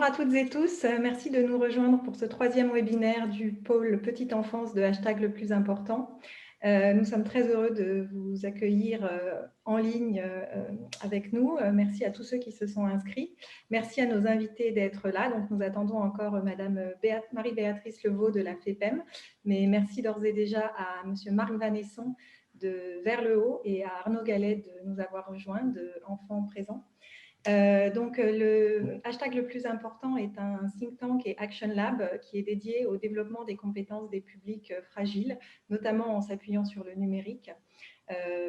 Bonjour à toutes et tous, merci de nous rejoindre pour ce troisième webinaire du pôle Petite Enfance de Hashtag le plus important. Nous sommes très heureux de vous accueillir en ligne avec nous. Merci à tous ceux qui se sont inscrits. Merci à nos invités d'être là. Donc, nous attendons encore Madame Marie-Béatrice Levaux de la FEPEM, mais merci d'ores et déjà à Monsieur Marc Vanesson de Vers le Haut et à Arnaud Gallet de nous avoir rejoints de Enfants Présents. Le hashtag le plus important est un think tank et action lab qui est dédié au développement des compétences des publics fragiles, notamment en s'appuyant sur le numérique.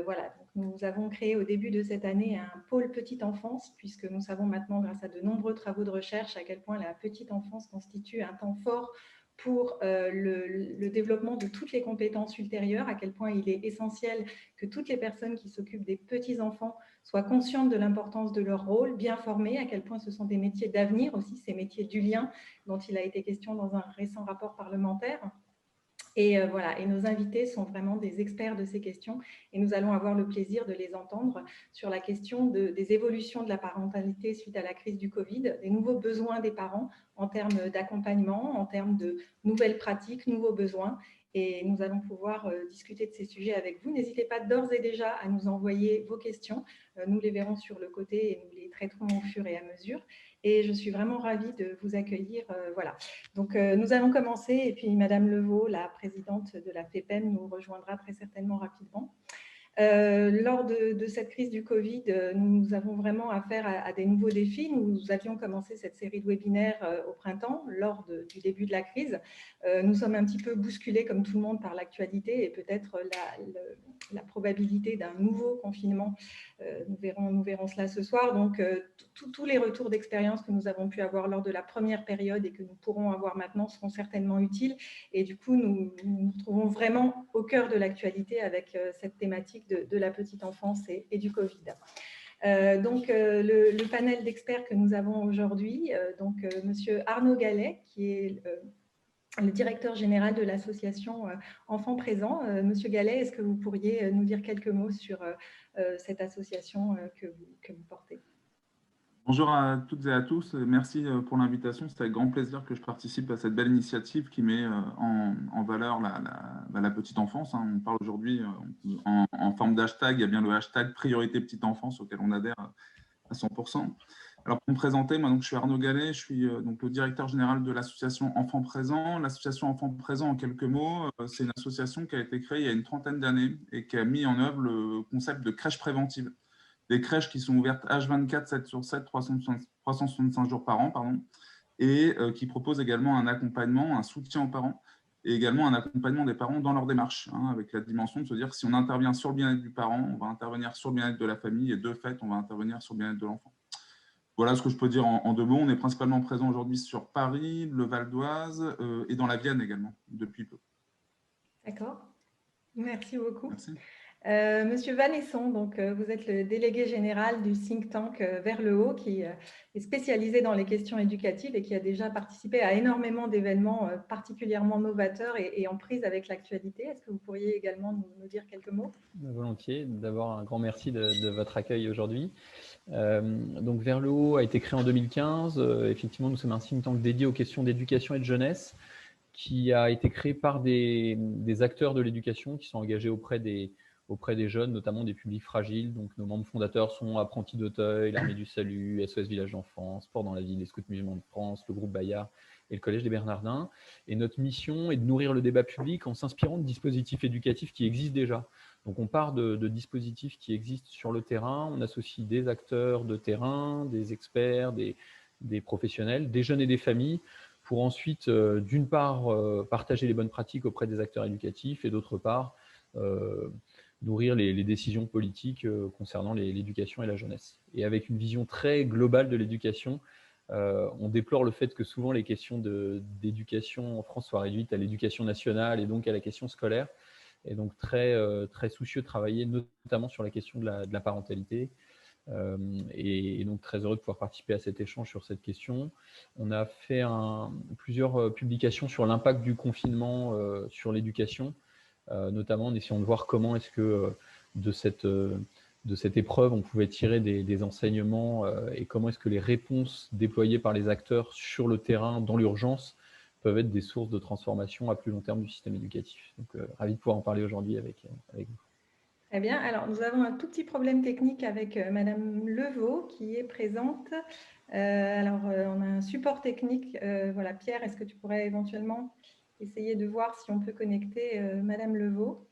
Voilà, donc nous avons créé au début de cette année un pôle petite enfance, puisque nous savons maintenant, grâce à de nombreux travaux de recherche, à quel point la petite enfance constitue un temps fort pour le développement de toutes les compétences ultérieures, à quel point il est essentiel que toutes les personnes qui s'occupent des petits-enfants soient conscientes de l'importance de leur rôle, bien formées, à quel point ce sont des métiers d'avenir aussi, ces métiers du lien dont il a été question dans un récent rapport parlementaire. Et voilà, et nos invités sont vraiment des experts de ces questions et nous allons avoir le plaisir de les entendre sur la question des évolutions de la parentalité suite à la crise du Covid, des nouveaux besoins des parents en termes d'accompagnement, en termes de nouvelles pratiques, nouveaux besoins. Et nous allons pouvoir discuter de ces sujets avec vous. N'hésitez pas d'ores et déjà à nous envoyer vos questions. Nous les verrons sur le côté et nous les traiterons au fur et à mesure. Et je suis vraiment ravie de vous accueillir. Voilà. Donc, nous allons commencer et puis Madame Levaux, la présidente de la FEPEM, nous rejoindra très certainement rapidement. Lors de cette crise du Covid, nous avons vraiment affaire à des nouveaux défis. Nous avions commencé cette série de webinaires au printemps, lors du début de la crise. Nous sommes un petit peu bousculés, comme tout le monde, par l'actualité et peut-être la probabilité d'un nouveau confinement. Nous verrons cela ce soir. Donc, tous les retours d'expérience que nous avons pu avoir lors de la première période et que nous pourrons avoir maintenant seront certainement utiles. Et du coup, nous nous retrouvons vraiment au cœur de l'actualité avec cette thématique de la petite enfance et du Covid. Le panel d'experts que nous avons aujourd'hui, Monsieur Arnaud Gallet, qui est le directeur général de l'association Enfants Présents. Monsieur Gallet, est-ce que vous pourriez nous dire quelques mots sur cette association que vous portez ? Bonjour à toutes et à tous, merci pour l'invitation. C'est avec grand plaisir que je participe à cette belle initiative qui met en valeur la petite enfance. On parle aujourd'hui en forme d'hashtag, il y a bien le hashtag priorité petite enfance auquel on adhère à 100%. Alors pour me présenter, moi donc, je suis Arnaud Gallet, je suis donc le directeur général de l'association Enfants Présents. L'association Enfants Présents, en quelques mots, c'est une association qui a été créée il y a une trentaine d'années et qui a mis en œuvre le concept de crèche préventive. Des crèches qui sont ouvertes H24, 7 sur 7, 365 jours par an, et qui proposent également un accompagnement, un soutien aux parents, et également un accompagnement des parents dans leur démarche, avec la dimension de se dire que si on intervient sur le bien-être du parent, on va intervenir sur le bien-être de la famille, et de fait, on va intervenir sur le bien-être de l'enfant. Voilà ce que je peux dire en deux mots. On est principalement présent aujourd'hui sur Paris, le Val d'Oise et dans la Vienne également, depuis peu. D'accord, merci beaucoup. Merci. Monsieur Vanesson, donc, vous êtes le délégué général du think tank Vers le Haut qui est spécialisé dans les questions éducatives et qui a déjà participé à énormément d'événements particulièrement novateurs et en prise avec l'actualité. Est-ce que vous pourriez également nous dire quelques mots ? Volontiers. D'abord, un grand merci de votre accueil aujourd'hui. Donc, Vers le Haut a été créé en 2015. Effectivement, nous sommes un think tank dédié aux questions d'éducation et de jeunesse qui a été créé par des acteurs de l'éducation qui sont engagés auprès des jeunes, notamment des publics fragiles. Donc, nos membres fondateurs sont Apprentis d'Auteuil, l'Armée du Salut, SOS Village d'Enfants, Sport dans la Ville, les Scouts Musulmans de France, le groupe Bayard et le Collège des Bernardins. Et notre mission est de nourrir le débat public en s'inspirant de dispositifs éducatifs qui existent déjà. Donc, on part de dispositifs qui existent sur le terrain, on associe des acteurs de terrain, des experts, des professionnels, des jeunes et des familles, pour ensuite, d'une part, partager les bonnes pratiques auprès des acteurs éducatifs et d'autre part, nourrir les décisions politiques concernant l'éducation et la jeunesse. Et avec une vision très globale de l'éducation, on déplore le fait que souvent les questions d'éducation en France soient réduites à l'éducation nationale et donc à la question scolaire. Et donc très soucieux de travailler notamment sur la question de la parentalité. Et donc très heureux de pouvoir participer à cet échange sur cette question. On a fait plusieurs publications sur l'impact du confinement sur l'éducation, notamment en essayant de voir comment est-ce que de de cette épreuve, on pouvait tirer des enseignements et comment est-ce que les réponses déployées par les acteurs sur le terrain, dans l'urgence, peuvent être des sources de transformation à plus long terme du système éducatif. Donc, ravi de pouvoir en parler aujourd'hui avec vous. Très bien. Alors, nous avons un tout petit problème technique avec Madame Levaux qui est présente. On a un support technique. Voilà, Pierre, est-ce que tu pourrais éventuellement essayer de voir si on peut connecter Madame Levaux?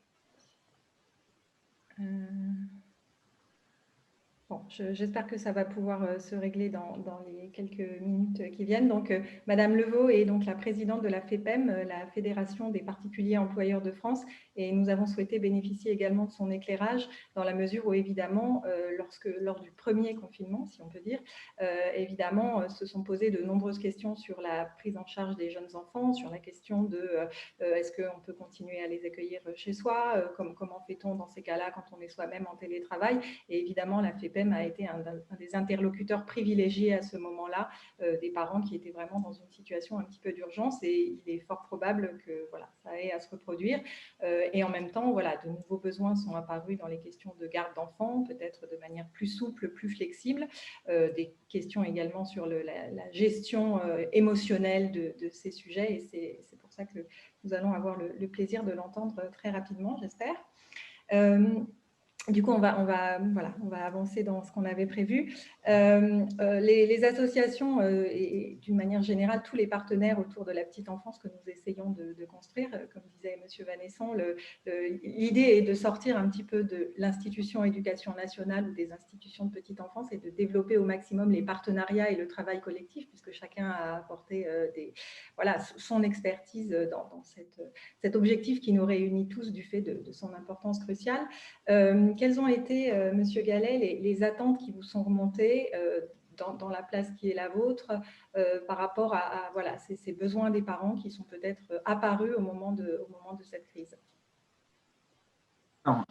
Bon, j'espère que ça va pouvoir se régler dans les quelques minutes qui viennent. Donc, Madame Levaux est donc la présidente de la FEPEM, la Fédération des particuliers employeurs de France, et nous avons souhaité bénéficier également de son éclairage dans la mesure où, évidemment, lors du premier confinement, si on peut dire, évidemment, se sont posées de nombreuses questions sur la prise en charge des jeunes enfants, sur la question de est-ce qu'on peut continuer à les accueillir chez soi, comment fait-on dans ces cas-là quand on est soi-même en télétravail, et évidemment, la FEPEM a été un des interlocuteurs privilégiés à ce moment-là, des parents qui étaient vraiment dans une situation un petit peu d'urgence, et il est fort probable que voilà, ça ait à se reproduire. Et en même temps, voilà, de nouveaux besoins sont apparus dans les questions de garde d'enfants, peut-être de manière plus souple, plus flexible, des questions également sur la gestion émotionnelle de ces sujets, et c'est pour ça que nous allons avoir le plaisir de l'entendre très rapidement, j'espère. Du coup, on va avancer dans ce qu'on avait prévu. Les associations et d'une manière générale, tous les partenaires autour de la petite enfance que nous essayons de construire, comme disait M. Vanesson, l'idée est de sortir un petit peu de l'institution éducation nationale ou des institutions de petite enfance et de développer au maximum les partenariats et le travail collectif, puisque chacun a apporté son expertise dans cet objectif qui nous réunit tous du fait de son importance cruciale. Quelles ont été, Monsieur Gallet, les attentes qui vous sont remontées dans la place qui est la vôtre par rapport à voilà, ces besoins des parents qui sont peut-être apparus au moment de cette crise? Alors,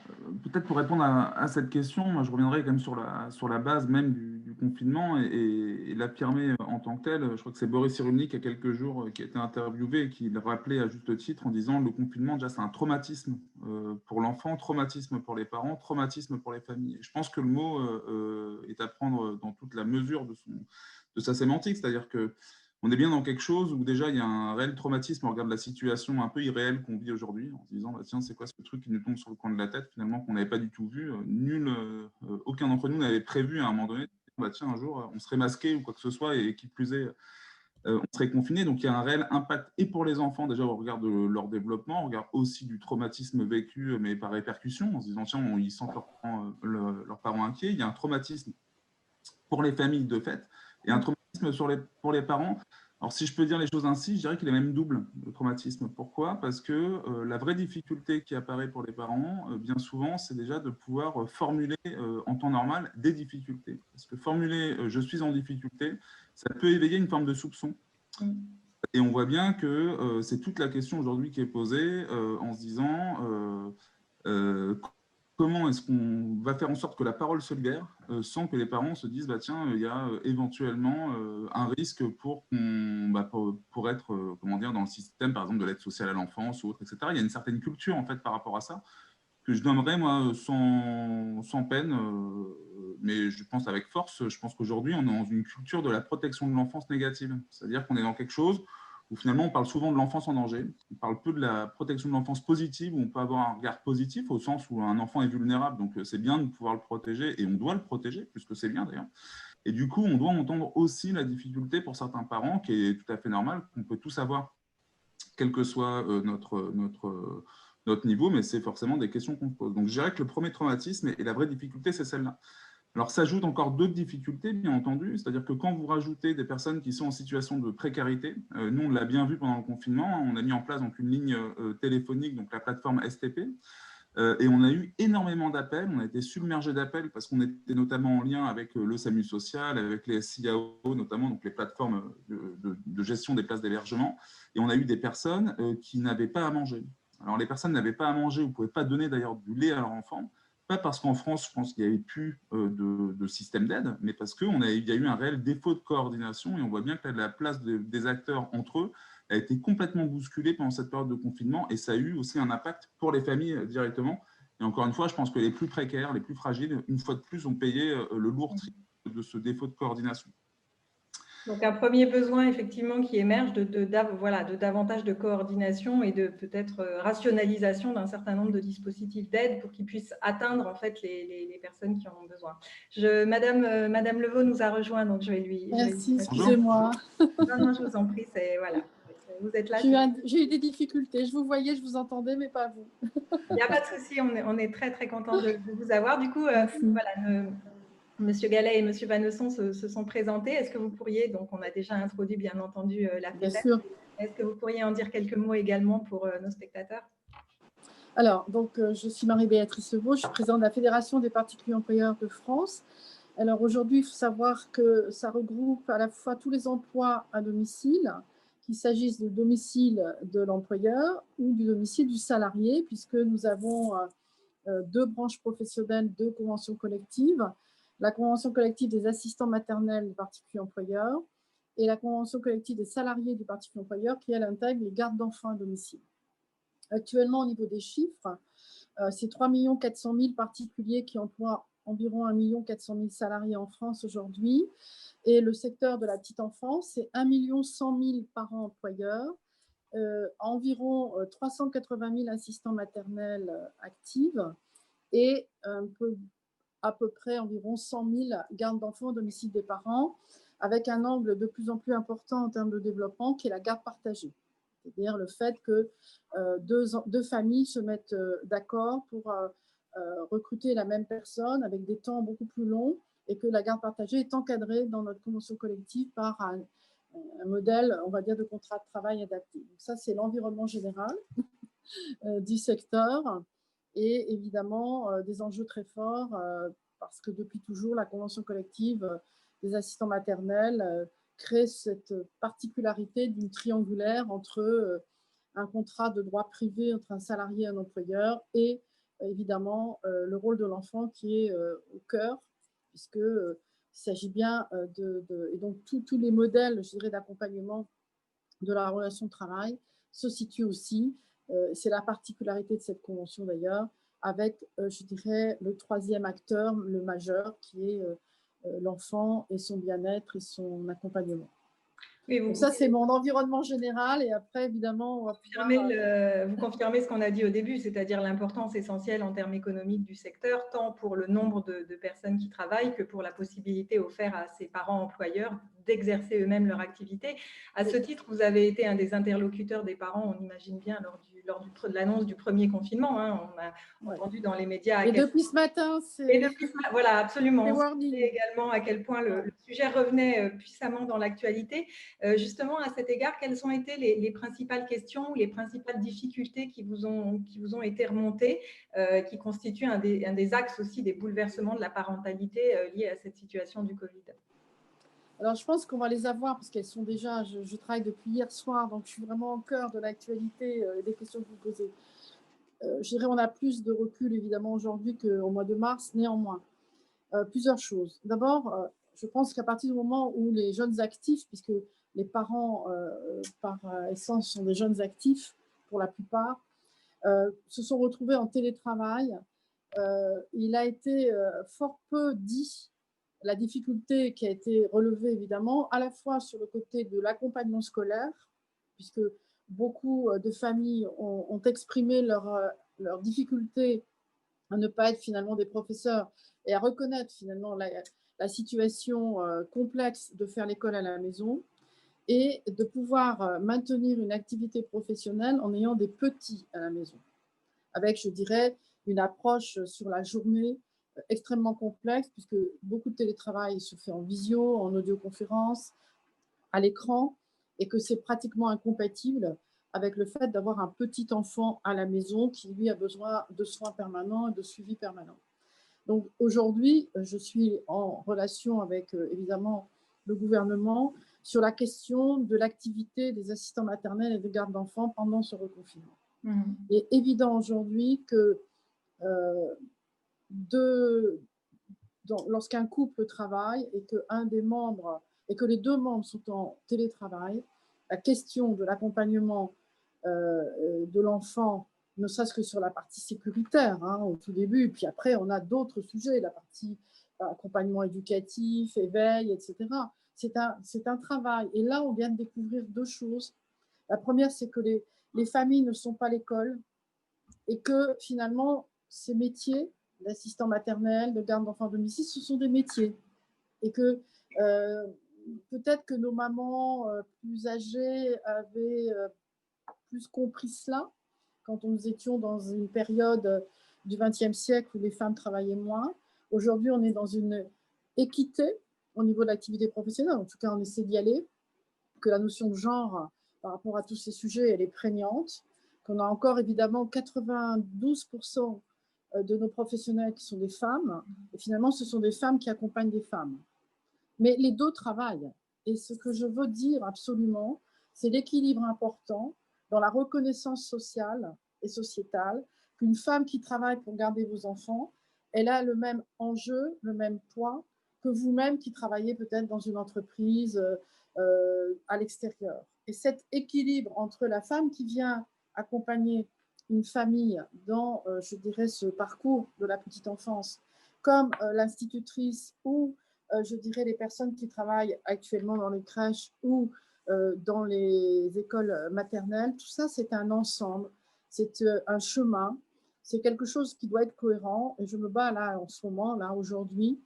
peut-être pour répondre à cette question, moi, je reviendrai quand même sur la base même du confinement et l'affirmer en tant que tel. Je crois que c'est Boris Cyrulnik, il y a quelques jours, qui a été interviewé et qui le rappelait à juste titre en disant le confinement, déjà, c'est un traumatisme pour l'enfant, traumatisme pour les parents, traumatisme pour les familles. Et je pense que le mot est à prendre dans toute la mesure de sa sémantique, c'est-à-dire que on est bien dans quelque chose où déjà il y a un réel traumatisme. On regarde la situation un peu irréelle qu'on vit aujourd'hui en se disant bah, tiens, c'est quoi ce truc qui nous tombe sur le coin de la tête finalement qu'on n'avait pas du tout vu. Aucun d'entre nous n'avait prévu à un moment donné bah, tiens, un jour on serait masqué ou quoi que ce soit et qui plus est, on serait confiné. Donc il y a un réel impact et pour les enfants déjà au regard de leur développement, au regard aussi du traumatisme vécu mais par répercussion en se disant tiens, ils sentent leurs parents inquiets. Il y a un traumatisme pour les familles de fait et un traumatisme pour les parents. Alors, si je peux dire les choses ainsi, je dirais qu'il est même double, le traumatisme. Pourquoi? Parce que la vraie difficulté qui apparaît pour les parents, bien souvent, c'est déjà de pouvoir formuler en temps normal des difficultés. Parce que formuler « je suis en difficulté », ça peut éveiller une forme de soupçon. Et on voit bien que c'est toute la question aujourd'hui qui est posée en se disant comment est-ce qu'on va faire en sorte que la parole se libère sans que les parents se disent bah, tiens, il y a éventuellement un risque pour être comment dire, dans le système, par exemple, de l'aide sociale à l'enfance ou autre, etc. Il y a une certaine culture, en fait, par rapport à ça, que je nommerais, moi, sans peine, mais je pense avec force. Je pense qu'aujourd'hui, on est dans une culture de la protection de l'enfance négative. C'est-à-dire qu'on est dans quelque chose où finalement on parle souvent de l'enfance en danger, on parle peu de la protection de l'enfance positive, où on peut avoir un regard positif au sens où un enfant est vulnérable, donc c'est bien de pouvoir le protéger, et on doit le protéger, puisque c'est bien d'ailleurs. Et du coup, on doit entendre aussi la difficulté pour certains parents, qui est tout à fait normal, qu'on peut tous avoir, quel que soit notre niveau, mais c'est forcément des questions qu'on pose. Donc je dirais que le premier traumatisme, et la vraie difficulté, c'est celle-là. Alors, s'ajoutent encore d'autres difficultés, bien entendu, c'est-à-dire que quand vous rajoutez des personnes qui sont en situation de précarité, nous, on l'a bien vu pendant le confinement, on a mis en place donc, une ligne téléphonique, donc la plateforme STP, et on a eu énormément d'appels, on a été submergé d'appels parce qu'on était notamment en lien avec le SAMU social, avec les SIAO notamment, donc les plateformes de gestion des places d'hébergement, et on a eu des personnes qui n'avaient pas à manger. Alors, les personnes n'avaient pas à manger, vous ne pouvez pas donner d'ailleurs du lait à leur enfant, pas parce qu'en France, je pense qu'il n'y avait plus de système d'aide, mais parce qu'il y a eu un réel défaut de coordination et on voit bien que la place des acteurs entre eux a été complètement bousculée pendant cette période de confinement et ça a eu aussi un impact pour les familles directement Et encore une fois, je pense que les plus précaires, les plus fragiles, une fois de plus, ont payé le lourd tribut de ce défaut de coordination. Donc, un premier besoin, effectivement, qui émerge voilà, de davantage de coordination et de peut-être rationalisation d'un certain nombre de dispositifs d'aide pour qu'ils puissent atteindre, en fait, les personnes qui en ont besoin. Madame Levaux nous a rejoint, donc je vais lui… Merci, excusez-moi. Non, je vous en prie, voilà. Vous êtes là. J'ai eu des difficultés. Je vous voyais, je vous entendais, mais pas vous. Il n'y a pas de souci, on est très, très content de vous avoir. Du coup, voilà, Monsieur Gallet et Monsieur Vannesson se sont présentés. Est-ce que vous pourriez, donc on a déjà introduit bien entendu la FEDER, est-ce que vous pourriez en dire quelques mots également pour nos spectateurs? Alors, donc, je suis Marie-Béatrice Levaux, je suis présidente de la Fédération des particuliers employeurs de France. Alors aujourd'hui, il faut savoir que ça regroupe à la fois tous les emplois à domicile, qu'il s'agisse du domicile de l'employeur ou du domicile du salarié, puisque nous avons deux branches professionnelles, deux conventions collectives. La convention collective des assistants maternels du particulier employeur et la convention collective des salariés du particulier employeur qui, elle, intègre les gardes d'enfants à domicile. Actuellement, au niveau des chiffres, c'est 3 400 000 particuliers qui emploient environ 1 400 000 salariés en France aujourd'hui. Et le secteur de la petite enfance, c'est 1 100 000 parents employeurs, environ 380 000 assistants maternels actifs et à peu près environ 100 000 gardes d'enfants au domicile des parents, avec un angle de plus en plus important en termes de développement qui est la garde partagée. C'est-à-dire le fait que deux familles se mettent d'accord pour recruter la même personne avec des temps beaucoup plus longs et que la garde partagée est encadrée dans notre convention collective par un modèle, on va dire, de contrat de travail adapté. Donc ça, c'est l'environnement général du secteur et évidemment des enjeux très forts parce que depuis toujours, la convention collective des assistants maternels crée cette particularité d'une triangulaire entre un contrat de droit privé entre un salarié et un employeur et évidemment le rôle de l'enfant qui est au cœur, puisqu'il s'agit bien et donc tous les modèles, je dirais, d'accompagnement de la relation de travail se situent aussi, c'est la particularité de cette convention d'ailleurs, avec, je dirais, le troisième acteur, le majeur, qui est l'enfant et son bien-être et son accompagnement. Oui, donc ça, c'est mon environnement général. Et après, évidemment, on va vous confirmez ce qu'on a dit au début, c'est-à-dire l'importance essentielle en termes économiques du secteur, tant pour le nombre de personnes qui travaillent que pour la possibilité offerte à ses parents employeurs d'exercer eux-mêmes leur activité. À ce titre, vous avez été un des interlocuteurs des parents, on imagine bien, lors de l'annonce du premier confinement. Hein, on a entendu dans les médias… Et depuis ce matin, c'est… Voilà, absolument. On sait également à quel point le sujet revenait puissamment dans l'actualité. Justement, à cet égard, quelles ont été les principales questions ou les principales difficultés qui vous ont été remontées, qui constituent un des axes aussi des bouleversements de la parentalité liés à cette situation du Covid? Alors, je pense qu'on va les avoir parce qu'elles sont déjà… Je travaille depuis hier soir, donc je suis vraiment au cœur de l'actualité et des questions que vous posez. Je dirais on a plus de recul, évidemment, aujourd'hui qu'au mois de mars, néanmoins. Plusieurs choses. D'abord, je pense qu'à partir du moment où les jeunes actifs, puisque les parents, par essence, sont des jeunes actifs pour la plupart, se sont retrouvés en télétravail, il a été fort peu dit la difficulté qui a été relevée, évidemment, à la fois sur le côté de l'accompagnement scolaire, puisque beaucoup de familles ont exprimé leur difficulté à ne pas être finalement des professeurs et à reconnaître finalement la situation complexe de faire l'école à la maison et de pouvoir maintenir une activité professionnelle en ayant des petits à la maison, avec, je dirais, une approche sur la journée extrêmement complexe, puisque beaucoup de télétravail se fait en visio, en audioconférence, à l'écran, et que c'est pratiquement incompatible avec le fait d'avoir un petit enfant à la maison qui, lui, a besoin de soins permanents et de suivi permanent. Donc aujourd'hui, je suis en relation avec, évidemment, le gouvernement sur la question de l'activité des assistants maternels et de garde d'enfants pendant ce reconfinement. Il est évident aujourd'hui que lorsqu'un couple travaille et que les deux membres sont en télétravail, la question de l'accompagnement de l'enfant ne serait-ce que sur la partie sécuritaire, hein, au tout début. Puis après, on a d'autres sujets, la partie accompagnement éducatif, éveil, etc. C'est un travail. Et là, on vient de découvrir deux choses. La première, c'est que les familles ne sont pas l'école et que finalement, ces métiers d'assistant maternel, de garde d'enfants à domicile, ce sont des métiers. Et que peut-être que nos mamans plus âgées avaient plus compris cela quand nous étions dans une période du XXe siècle où les femmes travaillaient moins. Aujourd'hui, on est dans une équité au niveau de l'activité professionnelle. En tout cas, on essaie d'y aller, que la notion de genre par rapport à tous ces sujets, elle est prégnante, qu'on a encore évidemment 92% de nos professionnels qui sont des femmes, et finalement, ce sont des femmes qui accompagnent des femmes. Mais les deux travaillent. Et ce que je veux dire absolument, c'est l'équilibre important dans la reconnaissance sociale et sociétale qu'une femme qui travaille pour garder vos enfants, elle a le même enjeu, le même poids que vous-même qui travaillez peut-être dans une entreprise à l'extérieur. Et cet équilibre entre la femme qui vient accompagner une famille dans, je dirais, ce parcours de la petite enfance, comme l'institutrice ou je dirais les personnes qui travaillent actuellement dans les crèches ou dans les écoles maternelles, tout ça c'est un ensemble, c'est un chemin, c'est quelque chose qui doit être cohérent et je me bats là en ce moment, là aujourd'hui,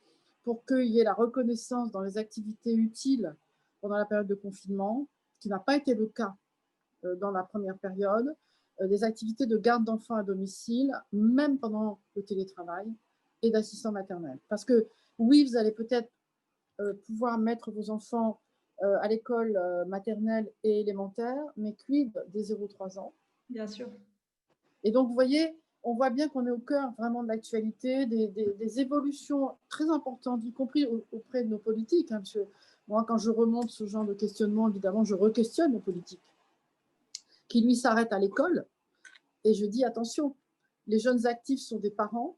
pour qu'il y ait la reconnaissance dans les activités utiles pendant la période de confinement, ce qui n'a pas été le cas dans la première période, des activités de garde d'enfants à domicile, même pendant le télétravail, et d'assistants maternels. Parce que oui, vous allez peut-être pouvoir mettre vos enfants à l'école maternelle et élémentaire, mais quid des 0-3 ans? Bien sûr. Et donc, vous voyez, on voit bien qu'on est au cœur vraiment de l'actualité, des évolutions très importantes, y compris auprès de nos politiques. Hein, parce que moi, quand je remonte ce genre de questionnement, évidemment, je re-questionne nos politiques, qui lui s'arrêtent à l'école. Et je dis, attention, les jeunes actifs sont des parents.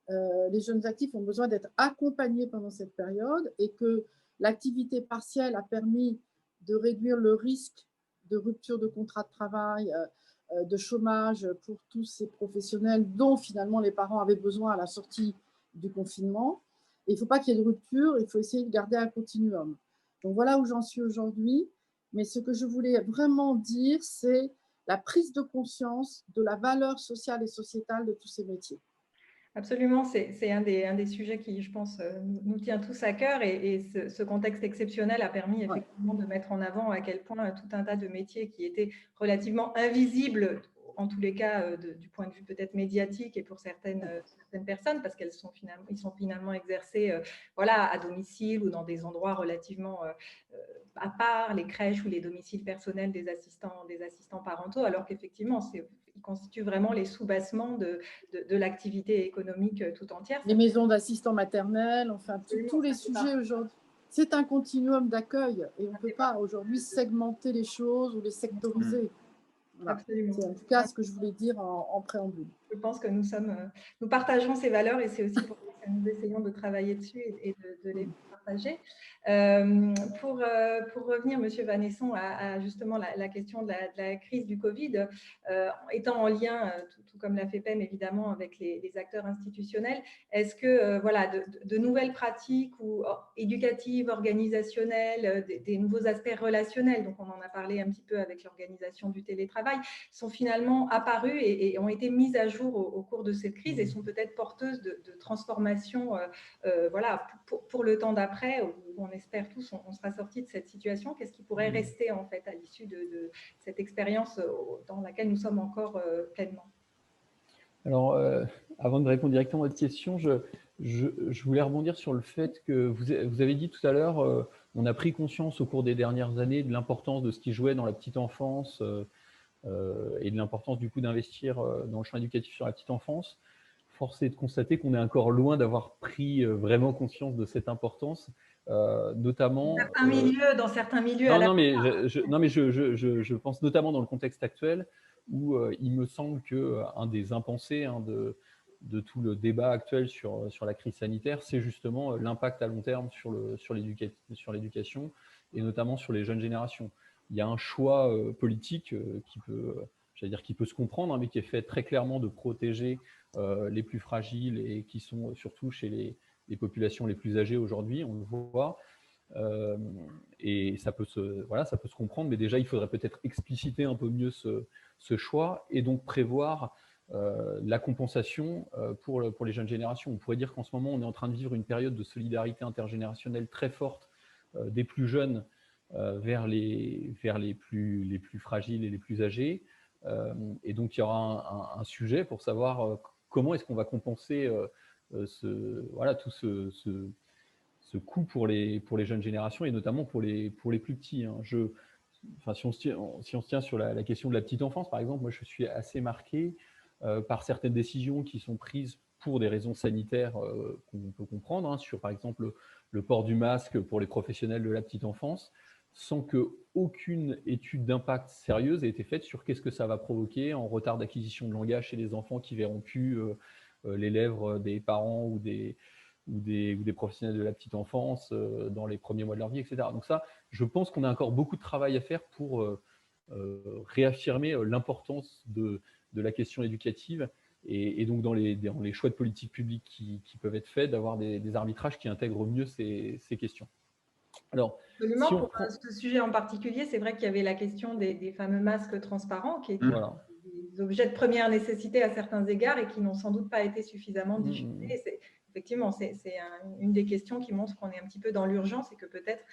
Les jeunes actifs ont besoin d'être accompagnés pendant cette période et que l'activité partielle a permis de réduire le risque de rupture de contrat de travail, de chômage pour tous ces professionnels dont finalement les parents avaient besoin à la sortie du confinement. Et il ne faut pas qu'il y ait de rupture, il faut essayer de garder un continuum. Donc voilà où j'en suis aujourd'hui. Mais ce que je voulais vraiment dire, c'est la prise de conscience de la valeur sociale et sociétale de tous ces métiers. Absolument, c'est un des sujets qui, je pense, nous tient tous à cœur et ce contexte exceptionnel a permis effectivement de mettre en avant à quel point tout un tas de métiers qui étaient relativement invisibles, en tous les cas du point de vue peut-être médiatique et pour certaines personnes, parce qu'ils sont finalement exercés voilà, à domicile ou dans des endroits relativement à part, les crèches ou les domiciles personnels des assistants parentaux, alors qu'effectivement, ils constituent vraiment les sous-bassements de l'activité économique tout entière. Les maisons d'assistants maternels, enfin, tous les sujets aujourd'hui. C'est un continuum d'accueil et on ne peut pas aujourd'hui segmenter les choses ou les sectoriser. Voilà. C'est en tout cas ce que je voulais dire en préambule. Je pense que nous partageons ces valeurs et c'est aussi pour ça que nous essayons de travailler dessus et de les partager. Pour revenir, Monsieur Vanesson, à justement la question de la crise du Covid, étant en lien, tout comme la FEPEM évidemment, avec les acteurs institutionnels, est-ce que voilà, de nouvelles pratiques ou éducatives, organisationnelles, des nouveaux aspects relationnels, donc on en a parlé un petit peu avec l'organisation du télétravail, sont finalement apparus et ont été mises à jour au cours de cette crise et sont peut-être porteuses de transformations voilà, pour le temps d'après, où on espère tous on sera sorti de cette situation. Qu'est-ce qui pourrait rester en fait à l'issue de cette expérience dans laquelle nous sommes encore pleinement? Alors, avant de répondre directement à votre question, je voulais rebondir sur le fait que vous avez dit tout à l'heure, on a pris conscience au cours des dernières années de l'importance de ce qui jouait dans la petite enfance et de l'importance du coup d'investir dans le champ éducatif sur la petite enfance. Force est de constater qu'on est encore loin d'avoir pris vraiment conscience de cette importance, notamment… Dans certains milieux… Non, mais je pense notamment dans le contexte actuel où il me semble qu'un des impensés de tout le débat actuel sur la crise sanitaire, c'est justement l'impact à long terme sur l'éducation et notamment sur les jeunes générations. Il y a un choix politique qui peut, j'allais dire, qui peut se comprendre, hein, mais qui est fait très clairement de protéger les plus fragiles et qui sont surtout chez les populations les plus âgées aujourd'hui, on le voit. Et ça peut se comprendre, mais déjà, il faudrait peut-être expliciter un peu mieux ce choix et donc prévoir la compensation pour les jeunes générations. On pourrait dire qu'en ce moment, on est en train de vivre une période de solidarité intergénérationnelle très forte des plus jeunes vers les plus fragiles et les plus âgés. Et donc, il y aura un sujet pour savoir comment est-ce qu'on va compenser tout ce coût pour les jeunes générations et notamment pour les plus petits. Hein. Si on se tient sur la question de la petite enfance, par exemple, moi je suis assez marqué par certaines décisions qui sont prises pour des raisons sanitaires qu'on peut comprendre, hein, sur par exemple le port du masque pour les professionnels de la petite enfance, sans qu'aucune étude d'impact sérieuse ait été faite sur qu'est-ce que ça va provoquer en retard d'acquisition de langage chez les enfants qui verront plus les lèvres des parents ou des professionnels de la petite enfance dans les premiers mois de leur vie, etc. Donc ça, je pense qu'on a encore beaucoup de travail à faire pour réaffirmer l'importance de la question éducative et donc dans les choix de politique publique qui peuvent être faits, d'avoir des arbitrages qui intègrent mieux ces questions. Alors, absolument, si pour ce sujet en particulier, c'est vrai qu'il y avait la question des fameux masques transparents qui étaient des objets de première nécessité à certains égards et qui n'ont sans doute pas été suffisamment diffusés. Effectivement, c'est une des questions qui montre qu'on est un petit peu dans l'urgence et que peut-être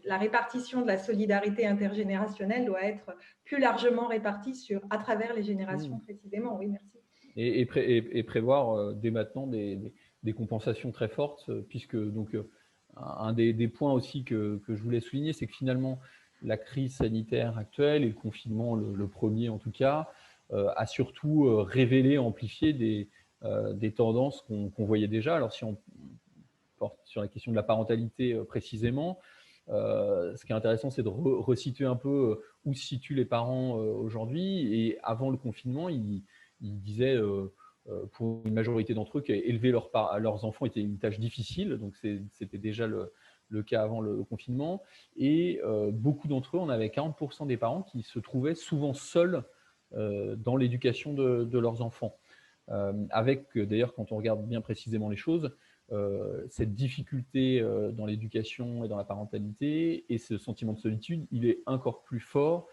la répartition de la solidarité intergénérationnelle doit être plus largement répartie à travers les générations précisément. Oui, merci. Et prévoir dès maintenant des compensations très fortes, puisque donc un des points aussi que je voulais souligner, c'est que finalement la crise sanitaire actuelle et le confinement, le premier en tout cas, a surtout révélé, amplifié des tendances qu'on voyait déjà. Alors si on porte sur la question de la parentalité précisément, ce qui est intéressant, c'est de resituer un peu où se situent les parents aujourd'hui. Et avant le confinement, ils disaient, pour une majorité d'entre eux, qu'élever leurs enfants était une tâche difficile. Donc c'était déjà le cas avant le confinement. Et beaucoup d'entre eux, on avait 40% des parents qui se trouvaient souvent seuls dans l'éducation de leurs enfants. Avec, d'ailleurs, quand on regarde bien précisément les choses, cette difficulté dans l'éducation et dans la parentalité et ce sentiment de solitude, il est encore plus fort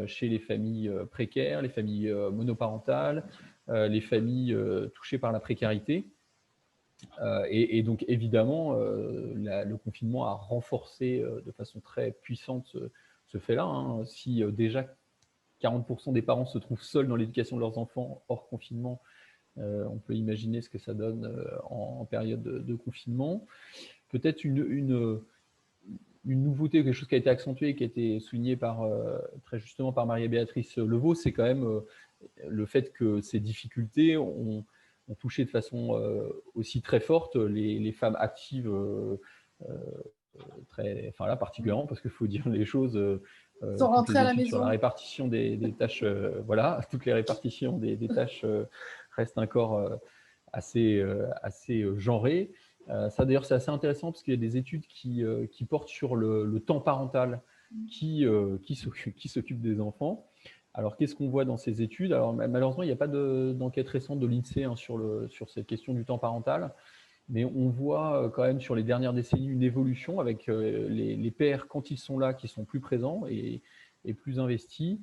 chez les familles précaires, les familles monoparentales, les familles touchées par la précarité. Et donc, évidemment, le confinement a renforcé de façon très puissante ce fait-là. Hein. Si déjà 40% des parents se trouvent seuls dans l'éducation de leurs enfants hors confinement, on peut imaginer ce que ça donne en période de confinement. Peut-être une nouveauté, quelque chose qui a été accentué, qui a été souligné très justement par Marie-Béatrice Levaux, c'est quand même le fait que ces difficultés ont touché de façon aussi très forte les femmes actives, particulièrement, parce qu'il faut dire les choses. Sont rentrées à la maison. Sur la répartition des tâches, toutes les répartitions des tâches restent encore assez genrées. Ça d'ailleurs c'est assez intéressant parce qu'il y a des études qui portent sur le temps parental qui s'occupe des enfants. Alors qu'est-ce qu'on voit dans ces études? Alors malheureusement il n'y a pas d'enquête récente de l'INSEE sur cette question du temps parental, mais on voit quand même sur les dernières décennies une évolution avec les pères, quand ils sont là, qui sont plus présents et plus investis.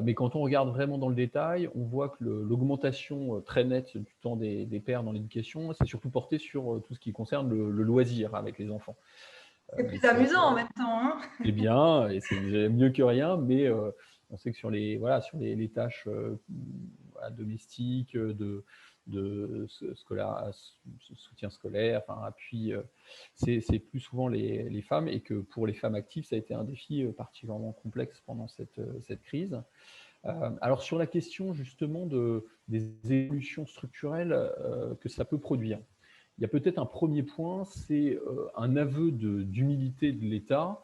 Mais quand on regarde vraiment dans le détail, on voit que l'augmentation très nette du temps des pères dans l'éducation, c'est surtout porté sur tout ce qui concerne le loisir avec les enfants. C'est plus amusant en même temps. Hein, c'est bien, et c'est mieux que rien, mais on sait que sur les tâches domestiques, de soutien scolaire, appui, c'est plus souvent les femmes, et que pour les femmes actives, ça a été un défi particulièrement complexe pendant cette crise. Alors sur la question justement des évolutions structurelles que ça peut produire, il y a peut-être un premier point, c'est un aveu d'humilité de l'État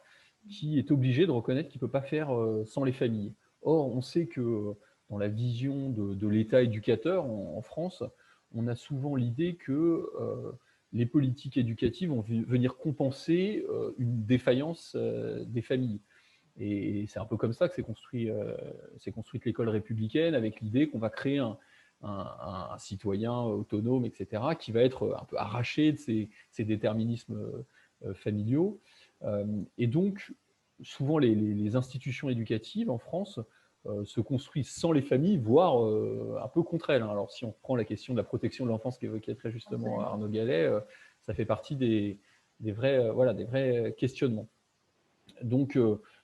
qui est obligé de reconnaître qu'il ne peut pas faire sans les familles. Or, on sait que dans la vision de l'État éducateur en France, on a souvent l'idée que les politiques éducatives vont venir compenser une défaillance des familles. Et c'est un peu comme ça que s'est construite l'école républicaine, avec l'idée qu'on va créer un citoyen autonome, etc., qui va être un peu arraché de ces déterminismes familiaux. Et donc, souvent, les institutions éducatives en France se construisent sans les familles, voire un peu contre elles. Alors, si on prend la question de la protection de l'enfance qu'évoquait très justement Arnaud Gallet, ça fait partie des vrais questionnements. Donc,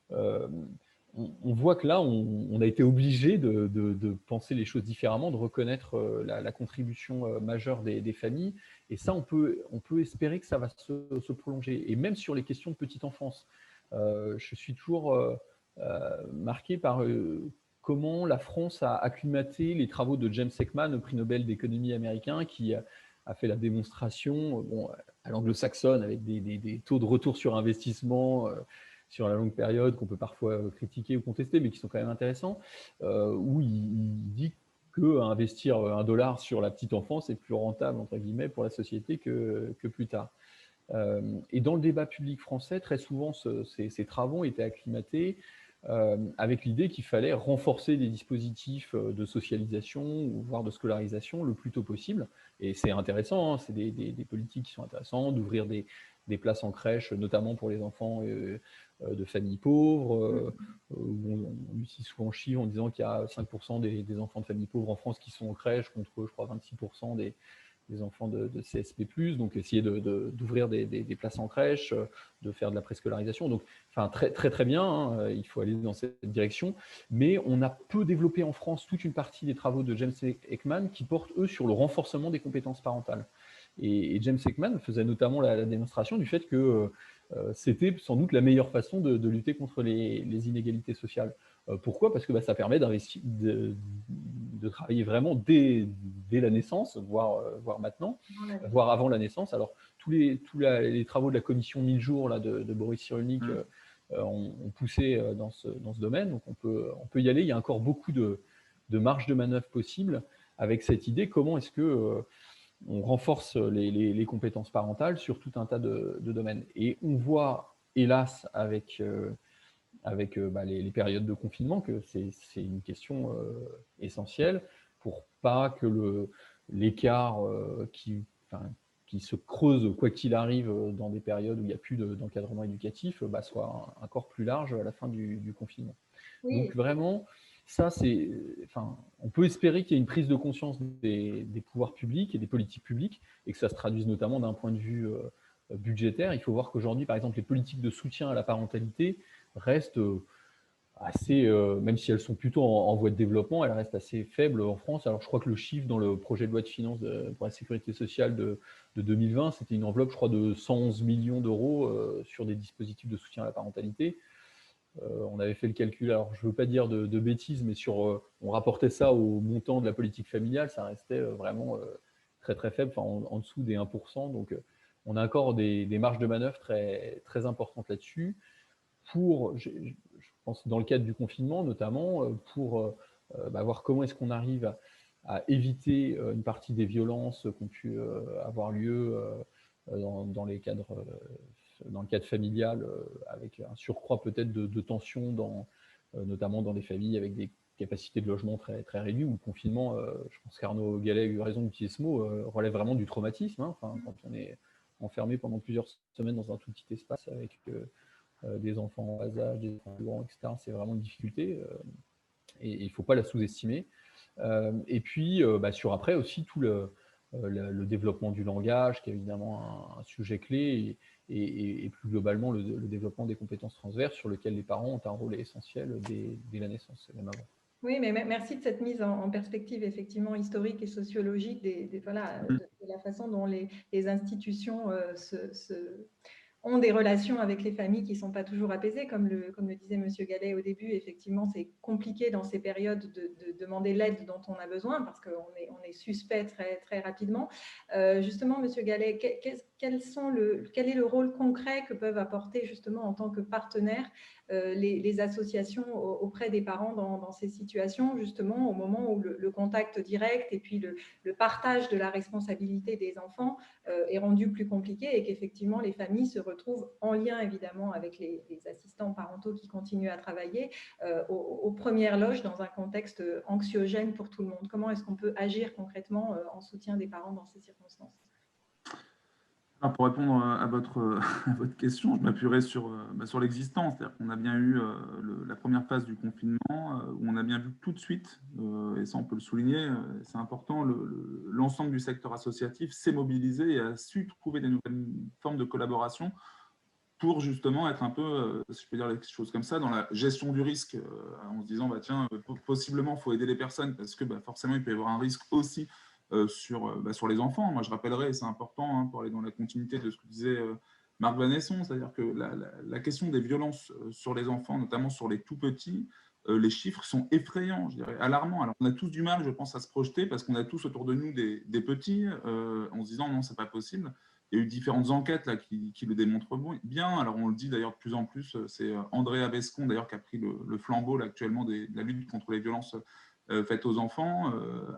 on voit que là, on a été obligé de penser les choses différemment, de reconnaître la contribution majeure des familles. Et ça, on peut espérer que ça va se prolonger. Et même sur les questions de petite enfance, je suis toujours marqué par comment la France a acclimaté les travaux de James Heckman, le prix Nobel d'économie américain, qui a fait la démonstration à l'anglo-saxonne avec des taux de retour sur investissement sur la longue période qu'on peut parfois critiquer ou contester, mais qui sont quand même intéressants, où il dit qu'investir $1 sur la petite enfance est plus rentable, entre guillemets, pour la société que plus tard. Et dans le débat public français, très souvent, ces travaux étaient acclimatés avec l'idée qu'il fallait renforcer des dispositifs de socialisation ou voire de scolarisation le plus tôt possible. Et c'est intéressant, hein, c'est des politiques qui sont intéressantes, d'ouvrir des places en crèche, notamment pour les enfants de familles pauvres. On utilise souvent chiffre en disant qu'il y a 5% des enfants de familles pauvres en France qui sont en crèche, contre, je crois, 26% des enfants de CSP+, donc essayer d'ouvrir des places en crèche, de faire de la préscolarisation. Donc, enfin, très, très, très bien, hein, il faut aller dans cette direction. Mais on a peu développé en France toute une partie des travaux de James Heckman qui portent, eux, sur le renforcement des compétences parentales. Et James Heckman faisait notamment la démonstration du fait que c'était sans doute la meilleure façon de lutter contre les inégalités sociales. Pourquoi? Parce que ça permet de travailler vraiment dès la naissance, voire maintenant, voire avant la naissance. Alors, tous les travaux de la commission 1000 jours là, de Boris Cyrulnik ont poussé dans ce domaine, donc on peut y aller. Il y a encore beaucoup de marge de manœuvre possible avec cette idée, comment est-ce que on renforce les compétences parentales sur tout un tas de domaines. Et on voit, hélas, avec les périodes de confinement, que c'est une question essentielle pour pas que l'écart qui se creuse, quoi qu'il arrive, dans des périodes où il n'y a plus d'encadrement éducatif, soit encore plus large à la fin du confinement. Oui. Donc vraiment, ça, on peut espérer qu'il y ait une prise de conscience des pouvoirs publics et des politiques publiques, et que ça se traduise notamment d'un point de vue budgétaire. Il faut voir qu'aujourd'hui, par exemple, les politiques de soutien à la parentalité restent assez, même si elles sont plutôt en voie de développement, elles restent assez faibles en France. Alors je crois que le chiffre dans le projet de loi de finances pour la sécurité sociale de 2020, c'était une enveloppe, je crois, de 111 millions d'euros sur des dispositifs de soutien à la parentalité. On avait fait le calcul, alors je ne veux pas dire de bêtises, mais on rapportait ça au montant de la politique familiale, ça restait vraiment très très faible, en dessous des 1%. Donc on a encore des marges de manœuvre très, très importantes là-dessus. Je pense dans le cadre du confinement notamment, pour voir comment est-ce qu'on arrive à éviter une partie des violences qui ont pu avoir lieu dans le cadre familial, avec un surcroît peut-être de tension, notamment dans des familles avec des capacités de logement très, très réduites, où le confinement, je pense qu'Arnaud Gallet a eu raison d'utiliser ce mot, relève vraiment du traumatisme, hein, quand on est enfermé pendant plusieurs semaines dans un tout petit espace avec des enfants en bas âge, des enfants plus grands, etc. C'est vraiment une difficulté et il ne faut pas la sous-estimer. Et puis, sur après aussi tout le développement du langage, qui est évidemment un sujet clé, et plus globalement le développement des compétences transverses sur lesquelles les parents ont un rôle essentiel dès la naissance, même avant. Oui, mais merci de cette mise en perspective effectivement historique et sociologique de la façon dont les institutions ont des relations avec les familles qui ne sont pas toujours apaisées. Comme le disait M. Gallet au début, effectivement, c'est compliqué dans ces périodes de demander l'aide dont on a besoin parce qu'on est suspect très, très rapidement. Justement, M. Gallet, quel est le rôle concret que peuvent apporter justement en tant que partenaires les associations auprès des parents dans ces situations, justement au moment où le contact direct et puis le partage de la responsabilité des enfants est rendu plus compliqué et qu'effectivement les familles se retrouvent en lien évidemment avec les assistants parentaux qui continuent à travailler aux premières loges dans un contexte anxiogène pour tout le monde. Comment est-ce qu'on peut agir concrètement en soutien des parents dans ces circonstances? Alors, pour répondre à votre question, je m'appuierai sur l'existant. C'est-à-dire qu'on a bien eu la première phase du confinement où on a bien vu tout de suite, et ça on peut le souligner, c'est important, l'ensemble du secteur associatif s'est mobilisé et a su trouver des nouvelles formes de collaboration pour justement être un peu, si je peux dire les choses comme ça, dans la gestion du risque, en se disant, bah, tiens, possiblement, il faut aider les personnes parce que forcément, il peut y avoir un risque aussi sur les enfants. Moi, je rappellerai, c'est important pour aller dans la continuité de ce que disait Marc Vanesson, c'est-à-dire que la question des violences sur les enfants, notamment sur les tout-petits, les chiffres sont effrayants, je dirais, alarmants. Alors, on a tous du mal, je pense, à se projeter parce qu'on a tous autour de nous des petits en se disant, non, c'est pas possible. Il y a eu différentes enquêtes là, qui le démontrent bien. Alors, on le dit d'ailleurs de plus en plus, c'est Andrea Bescon d'ailleurs qui a pris le flambeau là, actuellement de la lutte contre les violences faites aux enfants.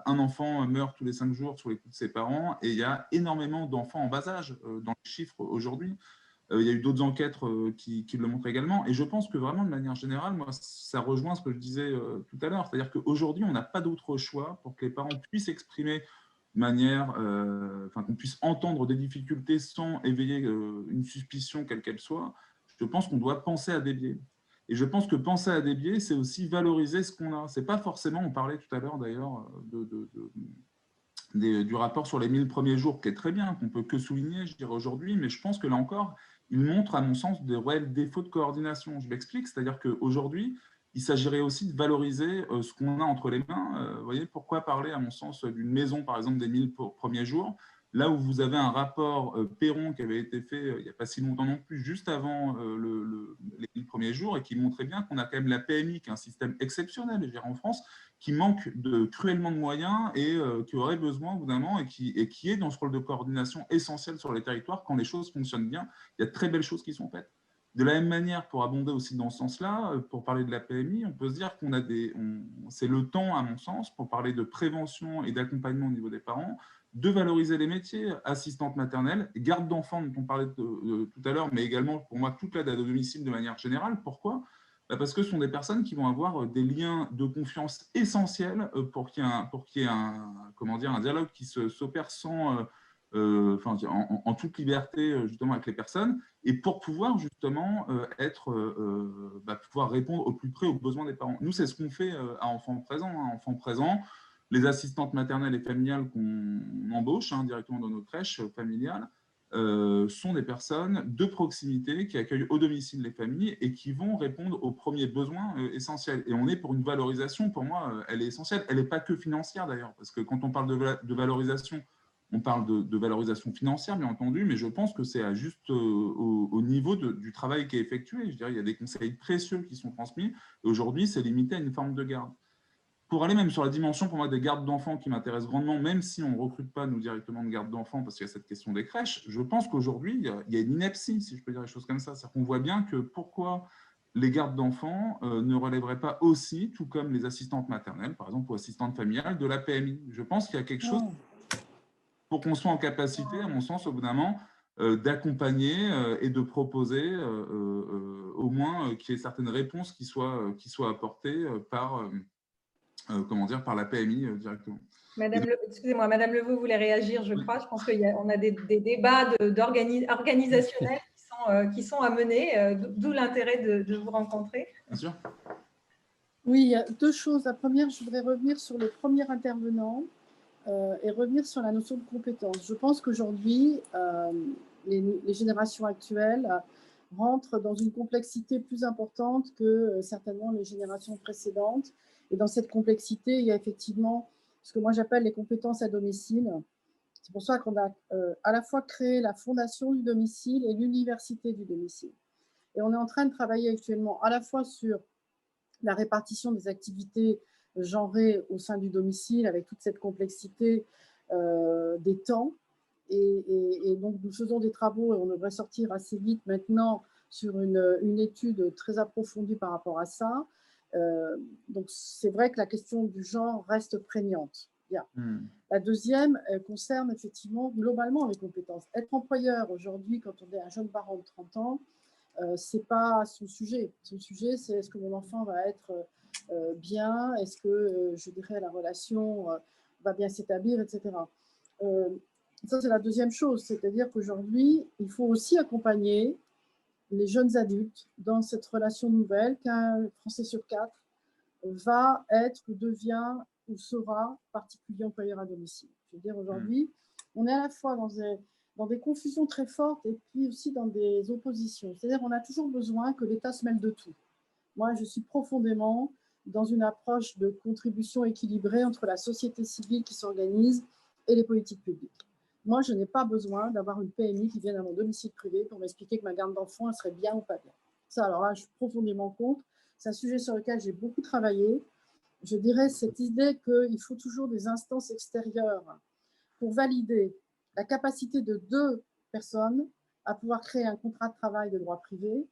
Un enfant meurt tous les 5 jours sous les coups de ses parents et il y a énormément d'enfants en bas âge dans les chiffres aujourd'hui. Il y a eu d'autres enquêtes qui le montrent également. Et je pense que vraiment, de manière générale, moi, ça rejoint ce que je disais tout à l'heure. C'est-à-dire qu'aujourd'hui, on n'a pas d'autre choix pour que les parents puissent exprimer de manière, qu'on puisse entendre des difficultés sans éveiller une suspicion quelle qu'elle soit. Je pense qu'on doit penser à des biais. Et je pense que penser à des biais, c'est aussi valoriser ce qu'on a. C'est pas forcément, on parlait tout à l'heure d'ailleurs du rapport sur les 1000 premiers jours, qui est très bien, qu'on peut que souligner, je dirais aujourd'hui, mais je pense que là encore, il montre, à mon sens, des réels défauts de coordination. Je m'explique, c'est-à-dire qu'aujourd'hui, il s'agirait aussi de valoriser ce qu'on a entre les mains. Vous voyez, pourquoi parler, à mon sens, d'une maison, par exemple, des 1000 premiers jours, là où vous avez un rapport Perron qui avait été fait il n'y a pas si longtemps non plus, juste avant les 1000 premiers jours, et qui montrait bien qu'on a quand même la PMI, qui est un système exceptionnel, je dirais, en France, qui manque cruellement de moyens et qui aurait besoin, au bout d'un moment, et qui est dans ce rôle de coordination essentiel sur les territoires. Quand les choses fonctionnent bien, il y a de très belles choses qui sont faites. De la même manière, pour abonder aussi dans ce sens-là, pour parler de la PMI, on peut se dire qu'on a c'est le temps, à mon sens, pour parler de prévention et d'accompagnement au niveau des parents, de valoriser les métiers, assistante maternelle, garde d'enfants dont on parlait tout à l'heure, mais également, pour moi, toute l'aide à domicile de manière générale. Pourquoi ? Parce que ce sont des personnes qui vont avoir des liens de confiance essentiels pour qu'il y ait un dialogue qui s'opère sans... en toute liberté justement avec les personnes, et pour pouvoir justement pouvoir répondre au plus près aux besoins des parents. Nous, c'est ce qu'on fait à Enfants Présents. Enfants Présents, les assistantes maternelles et familiales qu'on embauche directement dans nos crèches familiales sont des personnes de proximité qui accueillent au domicile les familles et qui vont répondre aux premiers besoins essentiels. Et on est pour une valorisation, pour moi, elle est essentielle. Elle n'est pas que financière d'ailleurs, parce que quand on parle de valorisation, on parle de valorisation financière, bien entendu, mais je pense que c'est juste au niveau du travail qui est effectué. Je dirais, il y a des conseils précieux qui sont transmis, et aujourd'hui, c'est limité à une forme de garde. Pour aller même sur la dimension, pour moi, des gardes d'enfants qui m'intéresse grandement, même si on ne recrute pas, nous, directement de gardes d'enfants, parce qu'il y a cette question des crèches, je pense qu'aujourd'hui, il y a une ineptie, si je peux dire les choses comme ça. C'est-à-dire qu'on voit bien que pourquoi les gardes d'enfants ne relèveraient pas aussi, tout comme les assistantes maternelles, par exemple, ou assistantes familiales, de la PMI. Je pense qu'il y a quelque chose pour qu'on soit en capacité, à mon sens, au bout d'un moment, d'accompagner et de proposer au moins qu'il y ait certaines réponses qui soient apportées par la PMI directement. Excusez-moi, Madame Levaux voulait réagir, je crois. Je pense qu'on a des débats organisationnels qui sont à mener, d'où l'intérêt de vous rencontrer. Bien sûr. Oui, il y a deux choses. La première, je voudrais revenir sur le premier intervenant et revenir sur la notion de compétence. Je pense qu'aujourd'hui, les générations actuelles rentrent dans une complexité plus importante que certainement les générations précédentes. Et dans cette complexité, il y a effectivement ce que moi j'appelle les compétences à domicile. C'est pour ça qu'on a à la fois créé la fondation du domicile et l'université du domicile. Et on est en train de travailler actuellement à la fois sur la répartition des activités genrées au sein du domicile avec toute cette complexité des temps Et donc, nous faisons des travaux et on devrait sortir assez vite maintenant sur une étude très approfondie par rapport à ça. Donc, c'est vrai que la question du genre reste prégnante. Bien. La deuxième concerne effectivement globalement les compétences. Être employeur aujourd'hui, quand on est un jeune parent de 30 ans, ce n'est pas son sujet. Son sujet, c'est est-ce que mon enfant va être bien, est-ce que, je dirais, la relation va bien s'établir, etc. Ça, c'est la deuxième chose, c'est-à-dire qu'aujourd'hui, il faut aussi accompagner les jeunes adultes dans cette relation nouvelle qu'un Français sur 4 va être ou devient ou sera particulier employeur à domicile. Je veux dire, aujourd'hui, on est à la fois dans des confusions très fortes et puis aussi dans des oppositions. C'est-à-dire qu'on a toujours besoin que l'État se mêle de tout. Moi, je suis profondément dans une approche de contribution équilibrée entre la société civile qui s'organise et les politiques publiques. Moi, je n'ai pas besoin d'avoir une PMI qui vienne à mon domicile privé pour m'expliquer que ma garde d'enfants serait bien ou pas bien. Ça, alors là, je suis profondément contre. C'est un sujet sur lequel j'ai beaucoup travaillé. Je dirais cette idée qu'il faut toujours des instances extérieures pour valider la capacité de 2 personnes à pouvoir créer un contrat de travail de droit privé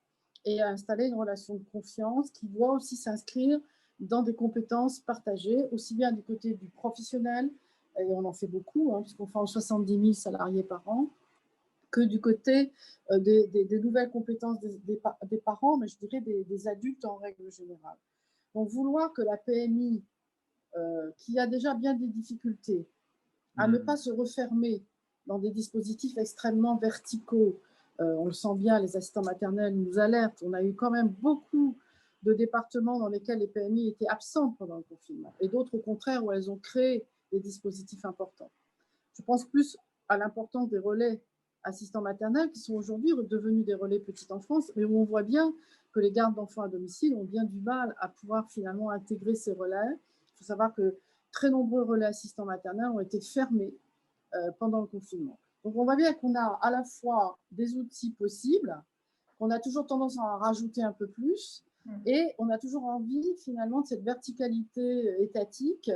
et à installer une relation de confiance qui doit aussi s'inscrire dans des compétences partagées, aussi bien du côté du professionnel, et on en fait beaucoup, puisqu'on fait en 70 000 salariés par an, que du côté des nouvelles compétences des parents, mais je dirais des adultes en règle générale. Donc, vouloir que la PMI, qui a déjà bien des difficultés, à ne pas se refermer dans des dispositifs extrêmement verticaux, on le sent bien, les assistants maternels nous alertent, on a eu quand même beaucoup de départements dans lesquels les PMI étaient absentes pendant le confinement, et d'autres au contraire où elles ont créé des dispositifs importants. Je pense plus à l'importance des relais assistants maternels qui sont aujourd'hui devenus des relais petite enfance, mais où on voit bien que les gardes d'enfants à domicile ont bien du mal à pouvoir finalement intégrer ces relais. Il faut savoir que très nombreux relais assistants maternels ont été fermés pendant le confinement. Donc on voit bien qu'on a à la fois des outils possibles, qu'on a toujours tendance à en rajouter un peu plus, et on a toujours envie finalement de cette verticalité étatique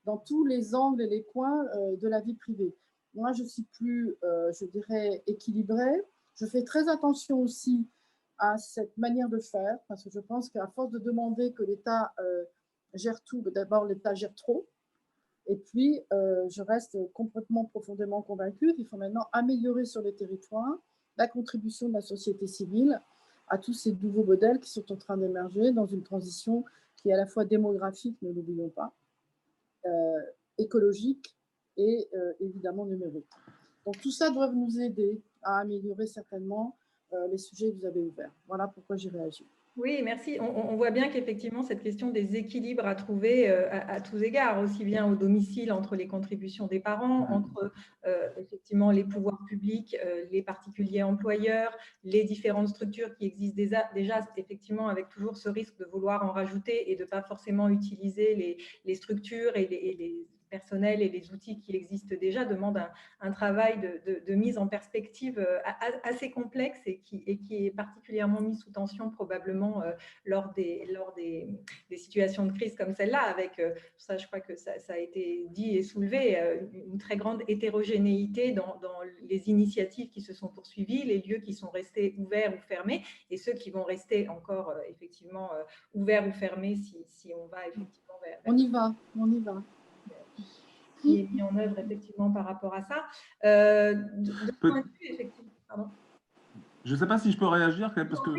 dans tous les angles et les coins de la vie privée. Moi, je suis plus, je dirais, équilibrée. Je fais très attention aussi à cette manière de faire, parce que je pense qu'à force de demander que l'État gère tout, d'abord l'État gère trop. Et puis, je reste complètement, profondément convaincue qu'il faut maintenant améliorer sur les territoires la contribution de la société civile à tous ces nouveaux modèles qui sont en train d'émerger dans une transition qui est à la fois démographique, ne l'oublions pas, écologique et évidemment numérique. Donc tout ça doit nous aider à améliorer certainement les sujets que vous avez ouverts. Voilà pourquoi j'ai réagi. Oui, merci. On voit bien qu'effectivement, cette question des équilibres à trouver à tous égards, aussi bien au domicile entre les contributions des parents, entre effectivement les pouvoirs publics, les particuliers employeurs, les différentes structures qui existent déjà effectivement avec toujours ce risque de vouloir en rajouter et de ne pas forcément utiliser les structures et les personnels et les outils qui existent déjà demandent un travail de mise en perspective assez complexe et qui est particulièrement mis sous tension probablement lors des situations de crise comme celle-là, avec, ça je crois que ça a été dit et soulevé, une très grande hétérogénéité dans les initiatives qui se sont poursuivies, les lieux qui sont restés ouverts ou fermés et ceux qui vont rester encore effectivement ouverts ou fermés si on va effectivement vers on y va. Qui est mis en œuvre effectivement par rapport à ça. De point de vue, effectivement. Pardon. Je ne sais pas si je peux réagir, parce que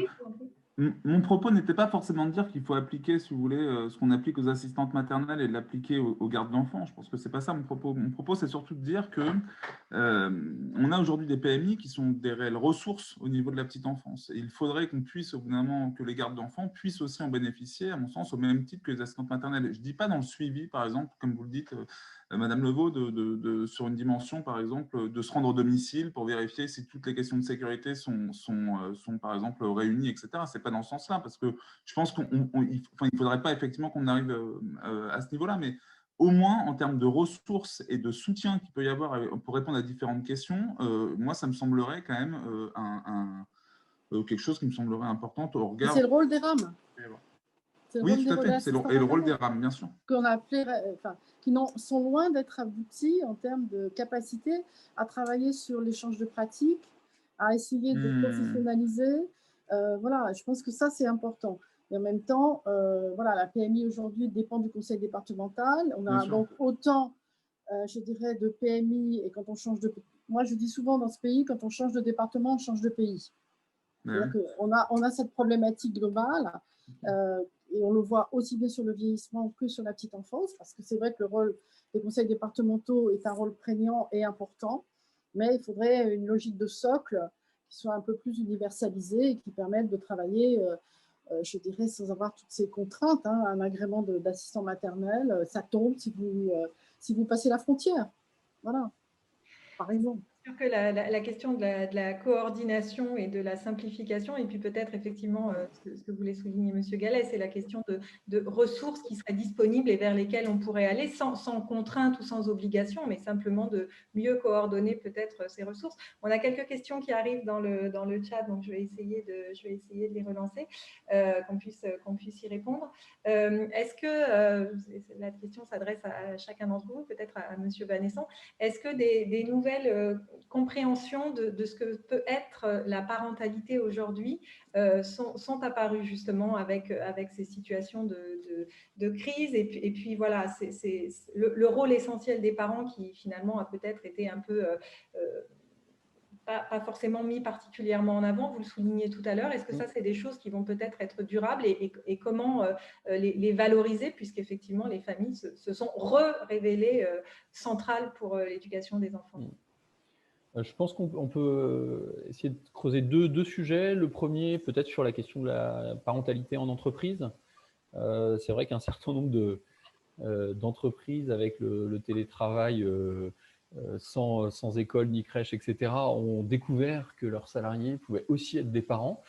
mon propos n'était pas forcément de dire qu'il faut appliquer, si vous voulez, ce qu'on applique aux assistantes maternelles et de l'appliquer aux gardes d'enfants. Je pense que ce n'est pas ça mon propos. Mon propos, c'est surtout de dire que on a aujourd'hui des PMI qui sont des réelles ressources au niveau de la petite enfance. Et il faudrait qu'on puisse, au bout d'un moment, que les gardes d'enfants puissent aussi en bénéficier, à mon sens, au même titre que les assistantes maternelles. Je ne dis pas dans le suivi, par exemple, comme vous le dites, Madame Levaux, sur une dimension, par exemple, de se rendre au domicile pour vérifier si toutes les questions de sécurité sont par exemple, réunies, etc. Ce n'est pas dans ce sens-là, parce que je pense qu'il ne faudrait pas effectivement qu'on arrive à ce niveau-là, mais au moins en termes de ressources et de soutien qu'il peut y avoir pour répondre à différentes questions, moi, ça me semblerait quand même quelque chose qui me semblerait important au regard… C'est le rôle des RAM. Oui, tout à fait. Et le rôle des RAM, bien sûr. Qu'on a appelé, qui sont loin d'être aboutis en termes de capacité à travailler sur l'échange de pratiques, à essayer de professionnaliser. Voilà, je pense que ça, c'est important. Et en même temps, voilà, la PMI aujourd'hui dépend du conseil départemental. On a donc autant, je dirais, de PMI, et quand on change de... Moi, je dis souvent dans ce pays, quand on change de département, on change de pays. C'est-à-dire qu'on a cette problématique globale, et on le voit aussi bien sur le vieillissement que sur la petite enfance, parce que c'est vrai que le rôle des conseils départementaux est un rôle prégnant et important, mais il faudrait une logique de socle qui soit un peu plus universalisée et qui permette de travailler, je dirais, sans avoir toutes ces contraintes. Hein, un agrément d'assistant maternel, ça tombe si vous passez la frontière. Voilà, par exemple. Sûr que la question de la coordination et de la simplification, et puis peut-être effectivement ce que voulait souligner M. Gallet, c'est la question de ressources qui seraient disponibles et vers lesquelles on pourrait aller sans contrainte ou sans obligation, mais simplement de mieux coordonner peut-être ces ressources. On a quelques questions qui arrivent dans le chat, donc je vais essayer de les relancer, qu'on puisse y répondre. Est-ce que, la question s'adresse à chacun d'entre vous, peut-être à M. Banesson, est-ce que des nouvelles compréhension de ce que peut être la parentalité aujourd'hui sont apparues justement avec ces situations de crise et puis voilà, c'est le rôle essentiel des parents qui finalement a peut-être été un peu pas forcément mis particulièrement en avant, vous le soulignez tout à l'heure. Est-ce que ça, c'est des choses qui vont peut-être être durables et comment les valoriser, puisqu'effectivement, les familles se sont révélées centrales pour l'éducation des enfants? Je pense qu'on peut essayer de creuser deux sujets. Le premier, peut-être sur la question de la parentalité en entreprise. C'est vrai qu'un certain nombre d'entreprises avec le télétravail sans école ni crèche, etc., ont découvert que leurs salariés pouvaient aussi être des parents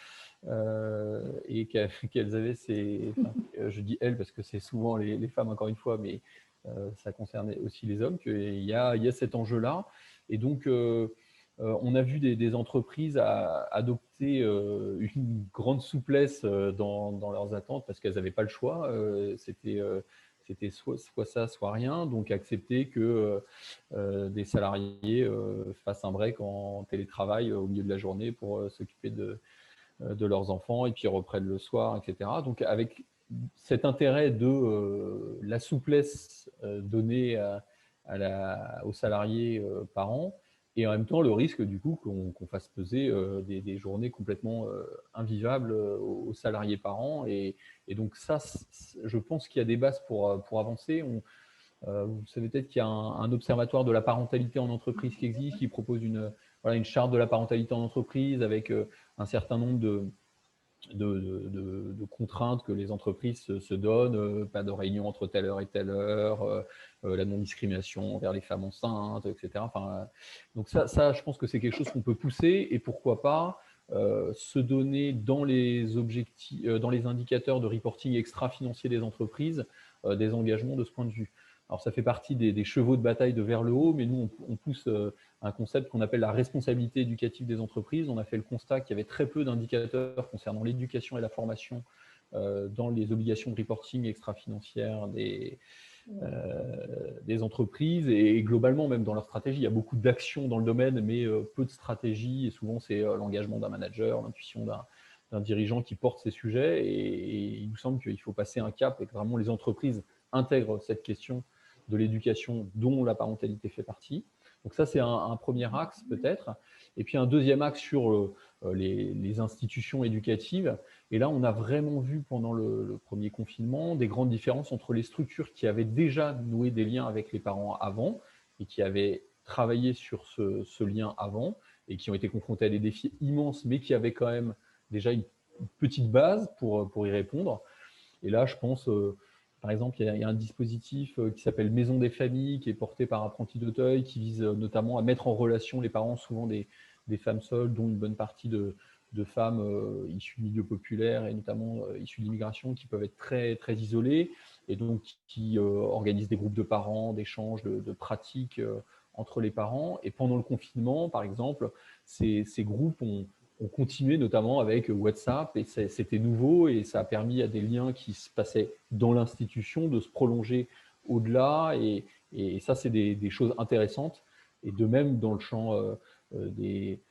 et qu'elles avaient je dis elles parce que c'est souvent les femmes encore une fois, mais ça concernait aussi les hommes, qu'il y a cet enjeu-là. Et donc, on a vu des entreprises adopter une grande souplesse dans leurs attentes parce qu'elles n'avaient pas le choix. C'était soit ça, soit rien. Donc, accepter que des salariés fassent un break en télétravail au milieu de la journée pour s'occuper de leurs enfants et puis reprennent le soir, etc. Donc, avec cet intérêt de la souplesse donnée aux salariés parents, et en même temps le risque du coup qu'on fasse peser des journées complètement invivables aux salariés parents. Et donc ça, je pense qu'il y a des bases pour avancer. Vous savez peut-être qu'il y a un observatoire de la parentalité en entreprise qui existe, qui propose une charte de la parentalité en entreprise avec un certain nombre de contraintes que les entreprises se donnent, pas de réunion entre telle heure et telle heure, la non-discrimination envers les femmes enceintes, etc. Enfin, donc ça, je pense que c'est quelque chose qu'on peut pousser, et pourquoi pas se donner dans les objectifs, dans les indicateurs de reporting extra-financier des entreprises, des engagements de ce point de vue. Alors, ça fait partie des chevaux de bataille de vers le haut, mais nous, on pousse un concept qu'on appelle la responsabilité éducative des entreprises. On a fait le constat qu'il y avait très peu d'indicateurs concernant l'éducation et la formation dans les obligations de reporting extra-financières des entreprises, et globalement, même dans leur stratégie. Il y a beaucoup d'actions dans le domaine, mais peu de stratégie, et souvent, c'est l'engagement d'un manager, l'intuition d'un dirigeant qui porte ces sujets, et il nous semble qu'il faut passer un cap et que vraiment les entreprises intègrent cette question de l'éducation dont la parentalité fait partie. Donc ça, c'est un premier axe peut-être. Et puis un deuxième axe sur les institutions éducatives. Et là, on a vraiment vu pendant le premier confinement des grandes différences entre les structures qui avaient déjà noué des liens avec les parents avant et qui avaient travaillé sur ce lien avant et qui ont été confrontées à des défis immenses, mais qui avaient quand même déjà une petite base pour y répondre. Et là, je pense... par exemple, il y a un dispositif qui s'appelle Maison des familles, qui est porté par Apprentis d'Auteuil, qui vise notamment à mettre en relation les parents, souvent des femmes seules, dont une bonne partie de femmes issues du milieu populaire et notamment issues de l'immigration, qui peuvent être très, très isolées, et donc qui organisent des groupes de parents, d'échanges, de pratiques entre les parents. Et pendant le confinement, par exemple, ces groupes ont continué notamment avec WhatsApp, et c'était nouveau, et ça a permis à des liens qui se passaient dans l'institution de se prolonger au-delà, et ça, c'est des choses intéressantes. Et de même, dans le champ des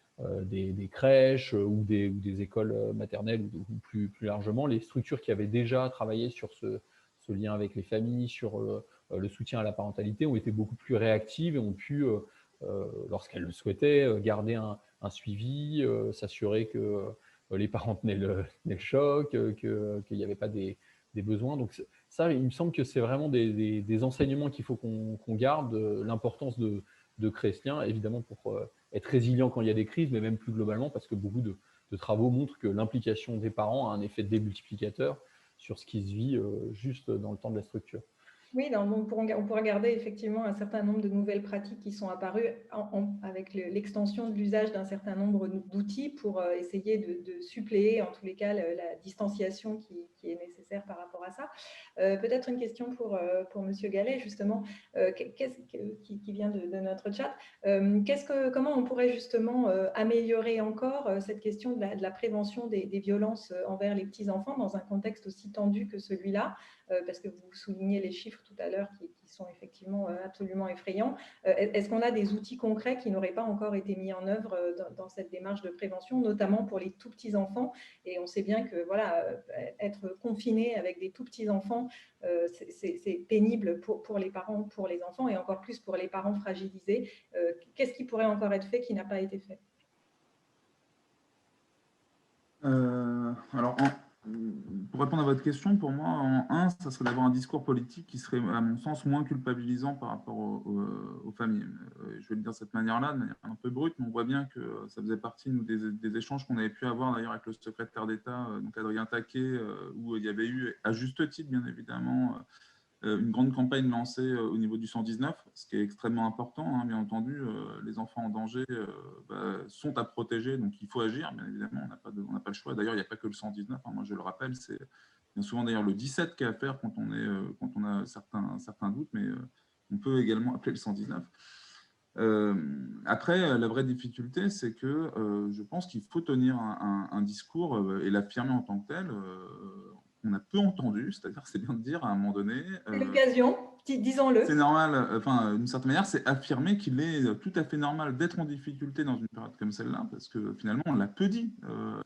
crèches ou des écoles maternelles ou plus largement, les structures qui avaient déjà travaillé sur ce lien avec les familles, sur le soutien à la parentalité, ont été beaucoup plus réactives et ont pu, lorsqu'elles le souhaitaient, garder un suivi, s'assurer que les parents tenaient le choc, qu'il n'y avait pas des besoins. Donc ça, il me semble que c'est vraiment des enseignements qu'il faut qu'on garde, l'importance de créer ce lien, évidemment pour être résilient quand il y a des crises, mais même plus globalement, parce que beaucoup de travaux montrent que l'implication des parents a un effet démultiplicateur sur ce qui se vit juste dans le temps de la structure. Oui, on pourra regarder effectivement un certain nombre de nouvelles pratiques qui sont apparues avec l'extension de l'usage d'un certain nombre d'outils pour essayer de suppléer, en tous les cas, la distanciation qui est nécessaire par rapport à ça. Peut-être une question pour Monsieur Gallet, justement, qui vient de notre chat. Comment on pourrait justement améliorer encore cette question de la prévention des violences envers les petits-enfants dans un contexte aussi tendu que celui-là, parce que vous soulignez les chiffres tout à l'heure qui sont effectivement absolument effrayants. Est-ce qu'on a des outils concrets qui n'auraient pas encore été mis en œuvre dans cette démarche de prévention, notamment pour les tout petits enfants? Et on sait bien que voilà, être confiné avec des tout petits enfants, c'est pénible pour les parents, pour les enfants, et encore plus pour les parents fragilisés. Qu'est-ce qui pourrait encore être fait qui n'a pas été fait? Alors, pour répondre à votre question, pour moi, en un, ça serait d'avoir un discours politique qui serait, à mon sens, moins culpabilisant par rapport aux familles. Je vais le dire de cette manière-là, de manière un peu brute, mais on voit bien que ça faisait partie nous, des échanges qu'on avait pu avoir d'ailleurs avec le secrétaire d'État, donc Adrien Taquet, où il y avait eu, à juste titre, bien évidemment, une grande campagne lancée au niveau du 119, ce qui est extrêmement important, hein, bien entendu. Les enfants en danger sont à protéger, donc il faut agir, bien évidemment, on n'a pas le choix. D'ailleurs, il n'y a pas que le 119, hein, moi je le rappelle, c'est bien souvent d'ailleurs le 17 qu'il y a à faire quand on a certains doutes, mais on peut également appeler le 119. Après, la vraie difficulté, c'est que je pense qu'il faut tenir un discours et l'affirmer en tant que tel. On a peu entendu, c'est-à-dire, c'est bien de dire à un moment donné. C'est l'occasion, disons-le. C'est normal, enfin, d'une certaine manière, c'est affirmer qu'il est tout à fait normal d'être en difficulté dans une période comme celle-là, parce que finalement, on l'a peu dit.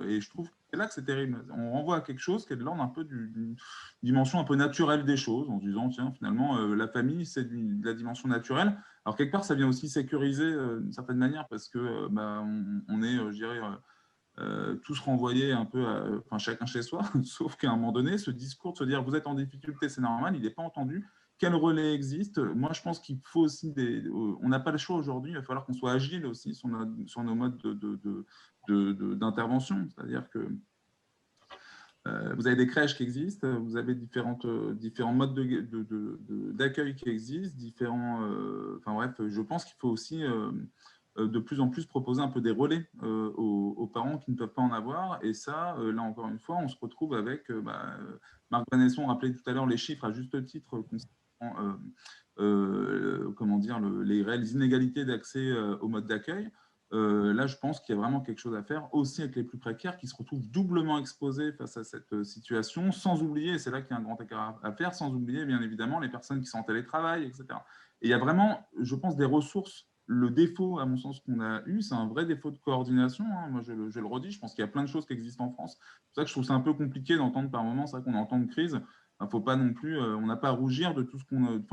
Et je trouve que c'est là que c'est terrible. On renvoie à quelque chose qui est de l'ordre un peu d'une dimension un peu naturelle des choses, en se disant, tiens, finalement, la famille, c'est de la dimension naturelle. Alors, quelque part, ça vient aussi sécuriser d'une certaine manière, parce que on est, je dirais, tous renvoyés un peu enfin, chacun chez soi, sauf qu'à un moment donné, ce discours de se dire vous êtes en difficulté, c'est normal, il n'est pas entendu. Quel relais existe? Moi, je pense qu'il faut aussi on n'a pas le choix aujourd'hui, il va falloir qu'on soit agile aussi sur nos modes d'intervention. C'est-à-dire que vous avez des crèches qui existent, vous avez différents modes d'accueil qui existent, enfin bref, je pense qu'il faut aussi de plus en plus proposer un peu des relais aux parents qui ne peuvent pas en avoir. Et ça, là encore une fois, on se retrouve avec, Marc Vanesson rappelait tout à l'heure les chiffres à juste titre concernant comment dire, les réelles inégalités d'accès au mode d'accueil. Là, je pense qu'il y a vraiment quelque chose à faire aussi avec les plus précaires qui se retrouvent doublement exposés face à cette situation, sans oublier, et c'est là qu'il y a un grand écart à faire, sans oublier bien évidemment les personnes qui sont en télétravail, etc. Et il y a vraiment, je pense, des ressources. Le défaut, à mon sens, qu'on a eu, c'est un vrai défaut de coordination. Hein. Moi, je le redis, je pense qu'il y a plein de choses qui existent en France. C'est pour ça que je trouve ça un peu compliqué d'entendre par moments, c'est vrai qu'on entend de crise. Il ne faut pas non plus, on n'a pas à rougir de tout ce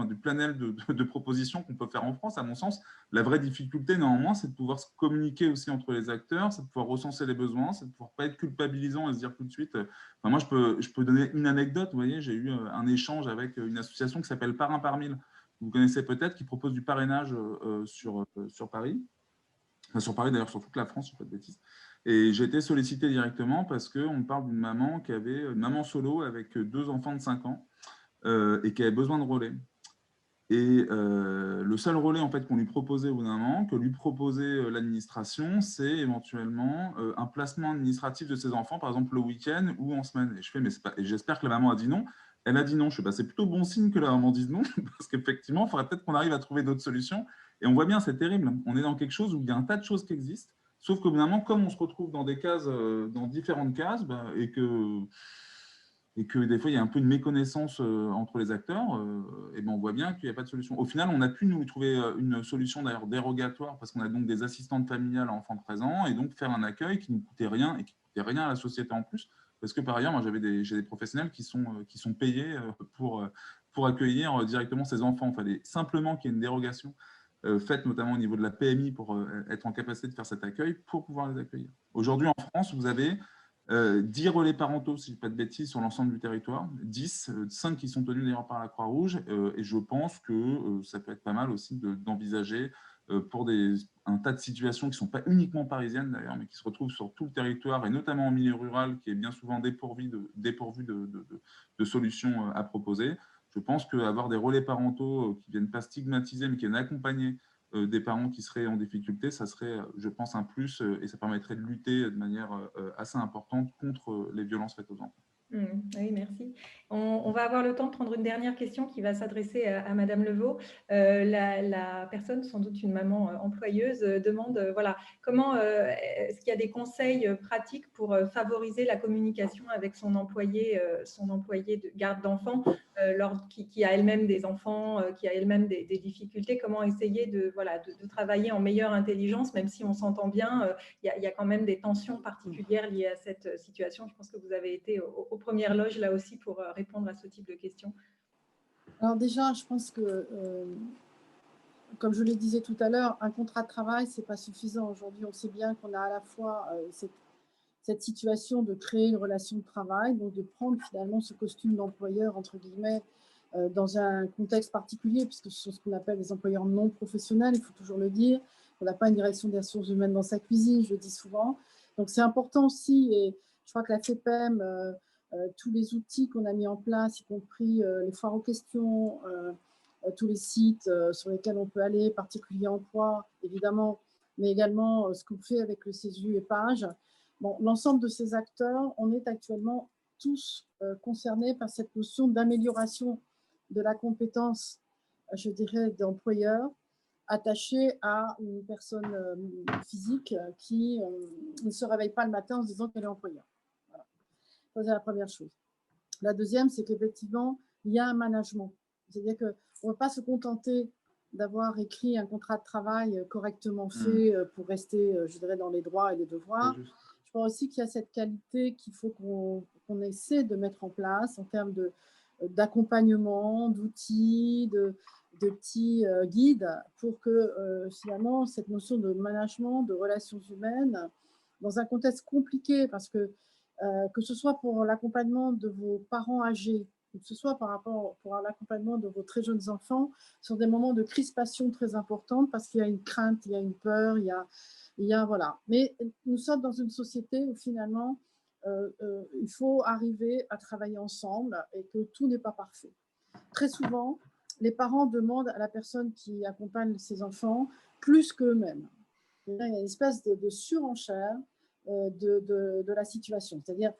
du planel de propositions qu'on peut faire en France, à mon sens. La vraie difficulté, néanmoins, c'est de pouvoir se communiquer aussi entre les acteurs, c'est de pouvoir recenser les besoins, c'est de pouvoir pas être culpabilisant et se dire tout de suite. Enfin, moi, je peux donner une anecdote. Vous voyez, j'ai eu un échange avec une association qui s'appelle Parrain par 1000. Vous connaissez peut-être, qui propose du parrainage sur Paris. Enfin, sur Paris, d'ailleurs, sur toute la France, si je ne fais pas de bêtises. Et j'ai été sollicité directement parce qu'on parle d'une maman qui avait une maman solo avec 2 enfants de 5 ans et qui avait besoin de relais. Et le seul relais en fait, qu'on lui proposait au bout d'un moment, que lui proposait l'administration, c'est éventuellement un placement administratif de ses enfants, par exemple le week-end ou en semaine. Et je fais, mais c'est pas... Et j'espère que la maman a dit non. Elle a dit non. Je fais, c'est plutôt bon signe que la maman dise non, parce qu'effectivement, il faudrait peut-être qu'on arrive à trouver d'autres solutions. Et on voit bien, c'est terrible. On est dans quelque chose où il y a un tas de choses qui existent, sauf qu'au bout d'un moment, comme on se retrouve dans des cases, dans différentes cases, et que et que des fois, il y a un peu une méconnaissance entre les acteurs, et ben, on voit bien qu'il n'y a pas de solution. Au final, on a pu nous trouver une solution d'ailleurs dérogatoire parce qu'on a donc des assistantes familiales à enfants présents et donc faire un accueil qui ne coûtait rien et qui ne coûtait rien à la société en plus. Parce que par ailleurs, moi, j'ai des professionnels qui sont payés pour accueillir directement ces enfants. Il fallait simplement qu'il y ait une dérogation faite notamment au niveau de la PMI pour être en capacité de faire cet accueil pour pouvoir les accueillir. Aujourd'hui, en France, vous avez 10 relais parentaux, si je ne dis pas de bêtises, sur l'ensemble du territoire, 10, 5 qui sont tenus d'ailleurs par la Croix-Rouge, et je pense que ça peut être pas mal aussi d'envisager pour un tas de situations qui ne sont pas uniquement parisiennes d'ailleurs, mais qui se retrouvent sur tout le territoire, et notamment en milieu rural, qui est bien souvent dépourvu de solutions à proposer. Je pense qu'avoir des relais parentaux qui ne viennent pas stigmatiser, mais qui viennent accompagner des parents qui seraient en difficulté, ça serait, je pense, un plus et ça permettrait de lutter de manière assez importante contre les violences faites aux enfants. Oui, merci. On va avoir le temps de prendre une dernière question qui va s'adresser à Madame Levaux. La personne, sans doute une maman employeuse, demande voilà, comment est-ce qu'il y a des conseils pratiques pour favoriser la communication avec son employé de garde d'enfants qui a elle-même des enfants, qui a elle-même des difficultés. Comment essayer de travailler en meilleure intelligence, même si on s'entend bien, il y a quand même des tensions particulières liées à cette situation. Je pense que vous avez été aux premières loges là aussi pour répondre à ce type de questions. Alors déjà, je pense que, comme je le disais tout à l'heure, un contrat de travail, ce n'est pas suffisant. Aujourd'hui, on sait bien qu'on a à la fois cette situation de créer une relation de travail, donc de prendre finalement ce costume d'employeur, entre guillemets, dans un contexte particulier, puisque ce sont ce qu'on appelle les employeurs non professionnels, il faut toujours le dire. On n'a pas une direction des ressources humaines dans sa cuisine, je le dis souvent. Donc c'est important aussi, et je crois que la FEPEM, tous les outils qu'on a mis en place, y compris les foires aux questions, tous les sites sur lesquels on peut aller, particulier emploi, évidemment, mais également ce qu'on fait avec le CESU et PAGE. Bon, l'ensemble de ces acteurs, on est actuellement tous concernés par cette notion d'amélioration de la compétence, je dirais, d'employeur attaché à une personne physique qui ne se réveille pas le matin en se disant qu'elle est employeur. Voilà. Ça, c'est la première chose. La deuxième, c'est qu'effectivement, il y a un management. C'est-à-dire qu'on ne va pas se contenter d'avoir écrit un contrat de travail correctement fait pour rester, je dirais, dans les droits et les devoirs. Je pense aussi qu'il y a cette qualité qu'il faut qu'on essaie de mettre en place en termes d'accompagnement, d'outils, de petits guides pour que finalement cette notion de management, de relations humaines, dans un contexte compliqué, parce que ce soit pour l'accompagnement de vos parents âgés, ou que ce soit par rapport pour l'accompagnement de vos très jeunes enfants, sont des moments de crispation très importants parce qu'il y a une crainte, il y a une peur, il y a voilà. Mais nous sommes dans une société où finalement, il faut arriver à travailler ensemble et que tout n'est pas parfait. Très souvent, les parents demandent à la personne qui accompagne ses enfants plus qu'eux-mêmes. Il y a une espèce de surenchère de la situation, c'est-à-dire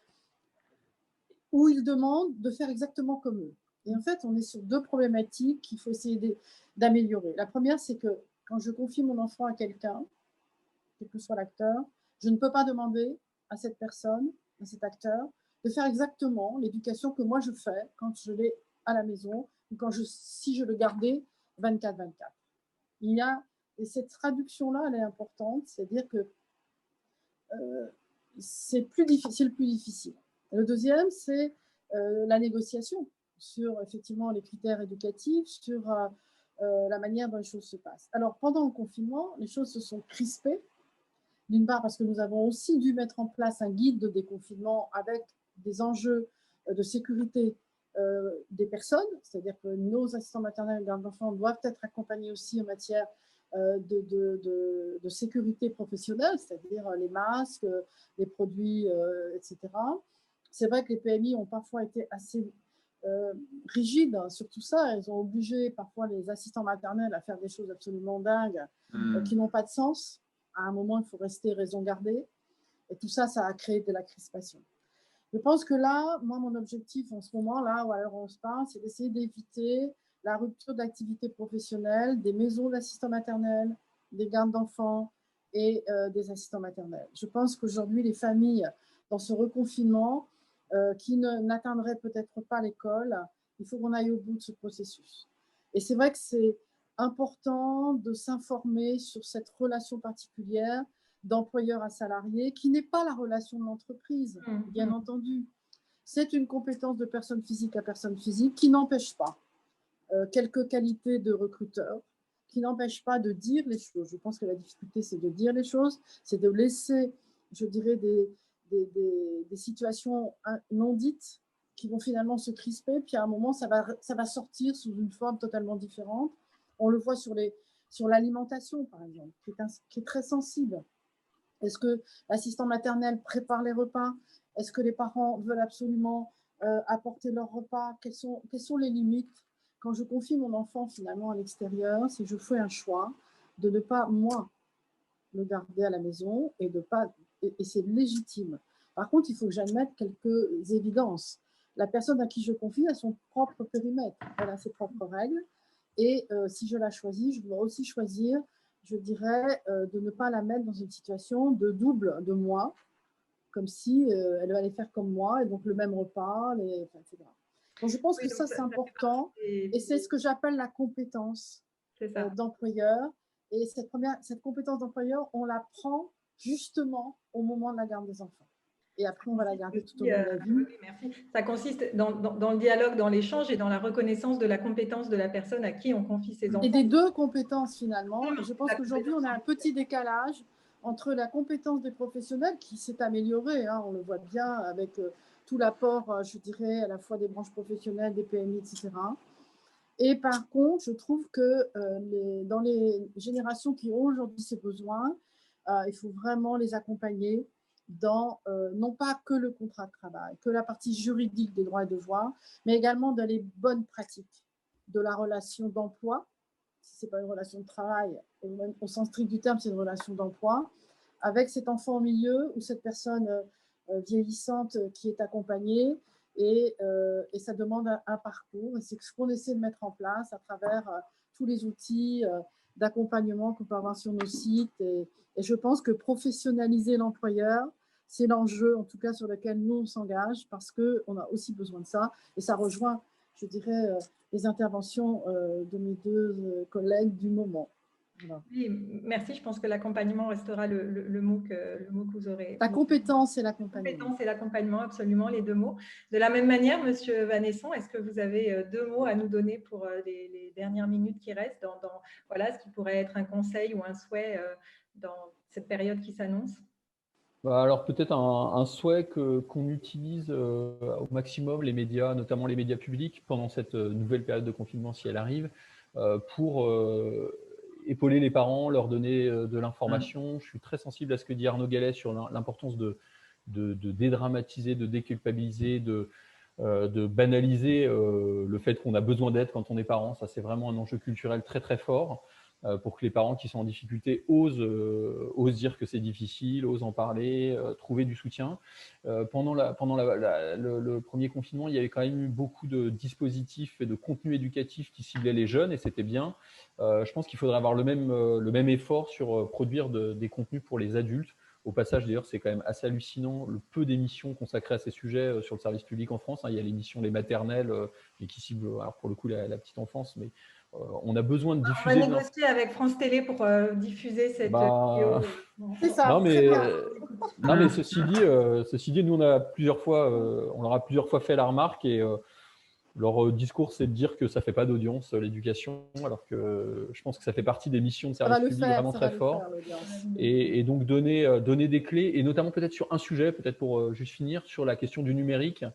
où ils demandent de faire exactement comme eux. Et en fait, on est sur deux problématiques qu'il faut essayer d'améliorer. La première, c'est que quand je confie mon enfant à quelqu'un, quel que soit l'acteur, je ne peux pas demander à cette personne, à cet acteur, de faire exactement l'éducation que moi je fais quand je l'ai à la maison ou si je le gardais 24/24. Et cette traduction-là, elle est importante, c'est-à-dire que c'est le plus difficile. Et le deuxième, c'est la négociation sur effectivement les critères éducatifs, sur la manière dont les choses se passent. Alors, pendant le confinement, les choses se sont crispées. D'une part, parce que nous avons aussi dû mettre en place un guide de déconfinement avec des enjeux de sécurité des personnes, c'est-à-dire que nos assistants maternels et gardes d'enfants doivent être accompagnés aussi en matière de sécurité professionnelle, c'est-à-dire les masques, les produits, etc. C'est vrai que les PMI ont parfois été assez rigides sur tout ça. Elles ont obligé parfois les assistants maternels à faire des choses absolument dingues qui n'ont pas de sens. À un moment, il faut rester raison gardée. Et tout ça, ça a créé de la crispation. Je pense que là, moi, mon objectif en ce moment, là où alors on se parle, c'est d'essayer d'éviter la rupture d'activité professionnelle des maisons d'assistants maternels, des gardes d'enfants et des assistants maternels. Je pense qu'aujourd'hui, les familles, dans ce reconfinement, qui n'atteindrait peut-être pas l'école. Il faut qu'on aille au bout de ce processus. Et c'est vrai que c'est important de s'informer sur cette relation particulière d'employeur à salarié, qui n'est pas la relation de l'entreprise, bien entendu. C'est une compétence de personne physique à personne physique qui n'empêche pas quelques qualités de recruteur, qui n'empêche pas de dire les choses. Je pense que la difficulté, c'est de dire les choses, c'est de laisser, je dirais, des situations non dites qui vont finalement se crisper, puis à un moment, ça va sortir sous une forme totalement différente. On le voit sur l'alimentation, par exemple, qui est très sensible. Est-ce que l'assistant maternel prépare les repas? Est-ce que les parents veulent absolument apporter leurs repas? Quelles sont les limites? Quand je confie mon enfant finalement à l'extérieur, c'est que je fais un choix de ne pas, moi, le garder à la maison et c'est légitime. Par contre, il faut que j'admette quelques évidences. La personne à qui je confie a son propre périmètre, elle a ses propres règles. Et si je la choisis, je dois aussi choisir, je dirais, de ne pas la mettre dans une situation de double de moi, comme si elle allait faire comme moi, et donc le même repas, etc. Donc je pense que ça c'est important, et c'est ce que j'appelle la compétence d'employeur. Et cette compétence d'employeur, on la prend justement au moment de la garde des enfants. Et après, on va la garder tout au long de la vie. Oui, merci. Ça consiste dans le dialogue, dans l'échange et dans la reconnaissance de la compétence de la personne à qui on confie ses enfants. Et des deux compétences, finalement. Et je pense qu'aujourd'hui, on a un petit décalage entre la compétence des professionnels qui s'est améliorée, hein, on le voit bien avec tout l'apport, je dirais, à la fois des branches professionnelles, des PMI, etc. Et par contre, je trouve que dans les générations qui ont aujourd'hui ces besoins, il faut vraiment les accompagner dans non pas que le contrat de travail, que la partie juridique des droits et devoirs, mais également dans les bonnes pratiques de la relation d'emploi. Si ce n'est pas une relation de travail, au sens strict du terme, c'est une relation d'emploi, avec cet enfant au milieu ou cette personne vieillissante qui est accompagnée. Et ça demande un parcours. Et c'est ce qu'on essaie de mettre en place à travers tous les outils d'accompagnement qu'on peut avoir sur nos sites. Et je pense que professionnaliser l'employeur, c'est l'enjeu, en tout cas, sur lequel nous, on s'engage, parce qu'on a aussi besoin de ça. Et ça rejoint, je dirais, les interventions de mes deux collègues du moment. Voilà. Oui, merci. Je pense que l'accompagnement restera le mot que vous aurez. La compétence et l'accompagnement. La compétence et l'accompagnement, absolument, les deux mots. De la même manière, Monsieur Vanesson, est-ce que vous avez deux mots à nous donner pour les dernières minutes qui restent dans voilà, ce qui pourrait être un conseil ou un souhait dans cette période qui s'annonce? Alors peut-être un souhait qu'on utilise au maximum les médias, notamment les médias publics, pendant cette nouvelle période de confinement, si elle arrive, pour épauler les parents, leur donner de l'information. Je suis très sensible à ce que dit Arnaud Gallet sur l'importance de dédramatiser, de déculpabiliser, de banaliser le fait qu'on a besoin d'aide quand on est parent. Ça, c'est vraiment un enjeu culturel très très fort pour que les parents qui sont en difficulté osent dire que c'est difficile, osent en parler, trouver du soutien. Pendant le premier confinement, il y avait quand même eu beaucoup de dispositifs et de contenus éducatifs qui ciblaient les jeunes, et c'était bien. Je pense qu'il faudrait avoir le même effort sur produire des contenus pour les adultes. Au passage, d'ailleurs, c'est quand même assez hallucinant le peu d'émissions consacrées à ces sujets sur le service public en France. Il y a l'émission Les Maternelles, mais qui cible, alors pour le coup, la petite enfance, mais on a besoin de diffuser. On va négocier avec France Télé pour diffuser cette vidéo. C'est ça. Non, mais ceci dit, nous, on leur a plusieurs fois fait la remarque, et leur discours, c'est de dire que ça ne fait pas d'audience, l'éducation, alors que je pense que ça fait partie des missions de service public vraiment très fort. Et donc, donner des clés, et notamment peut-être sur un sujet, peut-être pour juste finir, sur la question du numérique.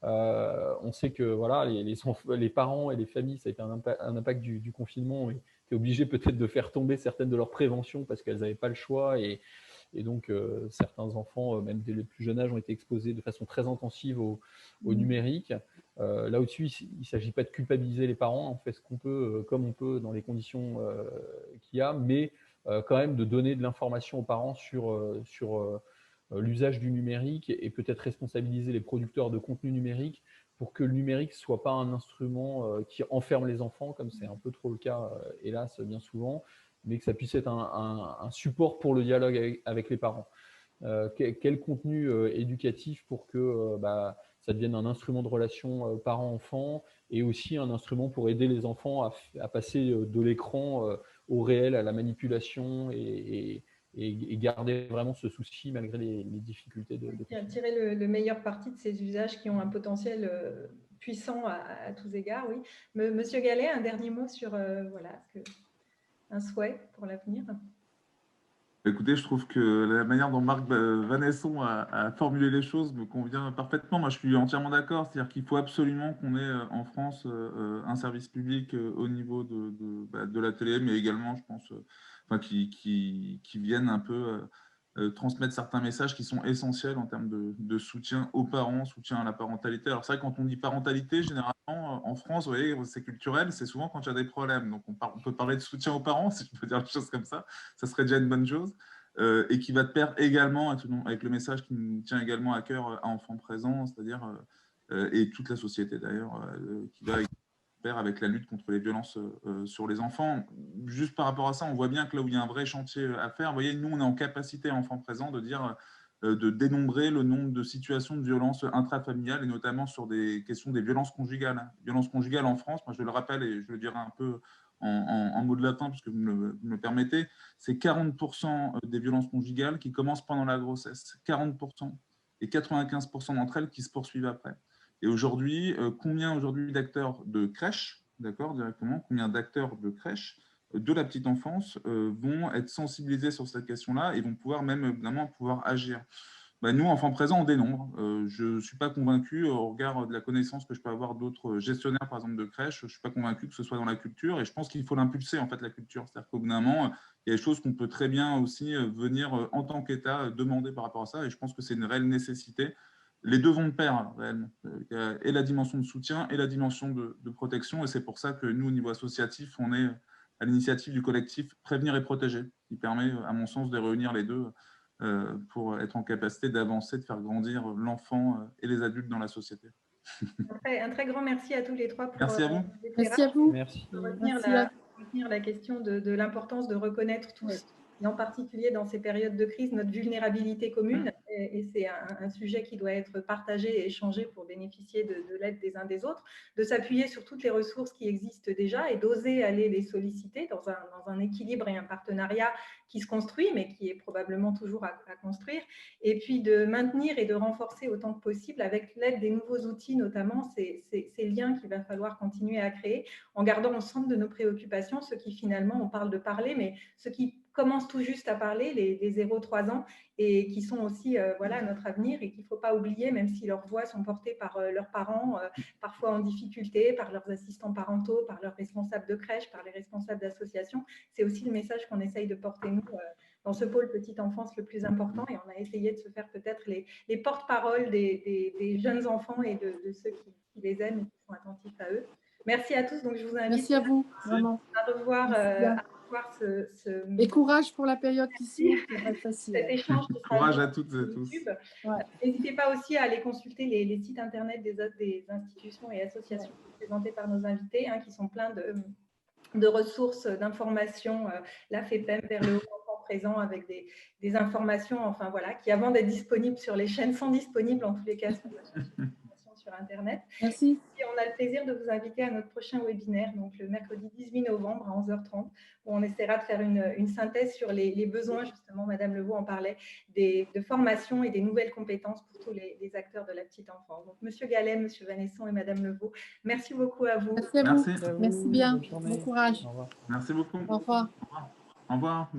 On sait que voilà, les parents et les familles, ça a été un impact du confinement, et qui est obligé peut-être de faire tomber certaines de leurs préventions parce qu'elles n'avaient pas le choix. Et donc, certains enfants, même dès le plus jeune âge, ont été exposés de façon très intensive au numérique. Là au-dessus, il ne s'agit pas de culpabiliser les parents, on fait ce qu'on peut, comme on peut, dans les conditions qu'il y a, mais quand même de donner de l'information aux parents sur l'usage du numérique, et peut-être responsabiliser les producteurs de contenu numérique pour que le numérique ne soit pas un instrument qui enferme les enfants, comme c'est un peu trop le cas, hélas, bien souvent, mais que ça puisse être un support pour le dialogue avec les parents. Quel contenu éducatif pour que ça devienne un instrument de relation parent-enfant et aussi un instrument pour aider les enfants à passer de l'écran au réel, à la manipulation et garder vraiment ce souci malgré les difficultés de tirer le meilleur parti de ces usages qui ont un potentiel puissant à tous égards. Oui. Monsieur Gallet, un dernier mot sur voilà, un souhait pour l'avenir? Écoutez, je trouve que la manière dont Marc Vanesson a formulé les choses me convient parfaitement. Moi, je suis entièrement d'accord. C'est-à-dire qu'il faut absolument qu'on ait en France un service public au niveau de la télé, mais également, je pense, enfin, qui viennent un peu transmettre certains messages qui sont essentiels en termes de soutien aux parents, soutien à la parentalité. Alors, c'est vrai, quand on dit parentalité, généralement, en France, vous voyez, c'est culturel, c'est souvent quand il y a des problèmes. Donc, on peut parler de soutien aux parents, si je peux dire des choses comme ça serait déjà une bonne chose, et qui va de pair également avec le message qui nous tient également à cœur à Enfants Présents, c'est-à-dire, et toute la société d'ailleurs, qui va de pair avec la lutte contre les violences sur les enfants. Juste par rapport à ça, on voit bien que là où il y a un vrai chantier à faire, vous voyez, nous, on est en capacité à Enfants Présents de dire de dénombrer le nombre de situations de violences intrafamiliales et notamment sur des questions des violences conjugales. Violences conjugales en France, moi je le rappelle et je le dirai un peu en mots de latin, puisque vous me le permettez, c'est 40% des violences conjugales qui commencent pendant la grossesse, 40%, et 95% d'entre elles qui se poursuivent après. Et aujourd'hui, combien aujourd'hui d'acteurs de crèche, d'accord, directement, combien d'acteurs de crèche de la petite enfance vont être sensibilisés sur cette question-là et vont pouvoir même évidemment pouvoir agir. Nous, Enfants Présents, on dénombre. Je ne suis pas convaincu, au regard de la connaissance que je peux avoir d'autres gestionnaires, par exemple, de crèches, je ne suis pas convaincu que ce soit dans la culture. Et je pense qu'il faut l'impulser, en fait, la culture. C'est-à-dire qu'au bout d'un moment, il y a des choses qu'on peut très bien aussi venir, en tant qu'État, demander par rapport à ça. Et je pense que c'est une réelle nécessité. Les deux vont de pair, réellement. Il y a et la dimension de soutien et la dimension de protection. Et c'est pour ça que nous, au niveau associatif, on est à l'initiative du collectif Prévenir et Protéger, qui permet, à mon sens, de réunir les deux pour être en capacité d'avancer, de faire grandir l'enfant et les adultes dans la société. Un très grand merci à tous les trois pour merci à vous. Merci à vous. Merci. Retenir la question de l'importance de reconnaître tous, et en particulier dans ces périodes de crise, notre vulnérabilité commune. Et c'est un sujet qui doit être partagé et échangé pour bénéficier de l'aide des uns des autres, de s'appuyer sur toutes les ressources qui existent déjà et d'oser aller les solliciter dans un équilibre et un partenariat qui se construit, mais qui est probablement toujours à construire, et puis de maintenir et de renforcer autant que possible, avec l'aide des nouveaux outils notamment, ces liens qu'il va falloir continuer à créer, en gardant au centre de nos préoccupations ceux qui finalement, on parle de parler, mais ceux qui commencent tout juste à parler, les 0-3 ans, et qui sont aussi voilà, notre avenir et qu'il ne faut pas oublier, même si leurs voix sont portées par leurs parents, parfois en difficulté, par leurs assistants parentaux, par leurs responsables de crèche, par les responsables d'associations. C'est aussi le message qu'on essaye de porter, nous, dans ce pôle petite enfance le plus important, et on a essayé de se faire peut-être les porte-paroles des jeunes enfants et de ceux qui les aiment et qui sont attentifs à eux. Merci à tous. Donc, je vous invite Merci à vous, vraiment. à revoir et courage pour la période qui s'ouvre, c'est pas facile. Cet échange qui sera courage à toutes et tous. N'hésitez pas aussi à aller consulter les sites internet des institutions et associations présentées par nos invités, qui sont pleins de ressources, d'informations, la FEPEM vers le haut, Enfants Présents, avec des informations, enfin voilà, qui avant d'être disponibles sur les chaînes sont disponibles en tous les cas sur Internet. Merci. Et on a le plaisir de vous inviter à notre prochain webinaire, donc le mercredi 18 novembre à 11h30, où on essaiera de faire une synthèse sur les besoins, justement, Madame Levaux en parlait, de formation et des nouvelles compétences pour tous les acteurs de la petite enfance. Donc, Monsieur Gallet, Monsieur Vanesson et Madame Levaux, merci beaucoup à vous. Merci à vous. Merci bien. Bon courage. Au revoir. Merci beaucoup. Au revoir. Au revoir. Au revoir.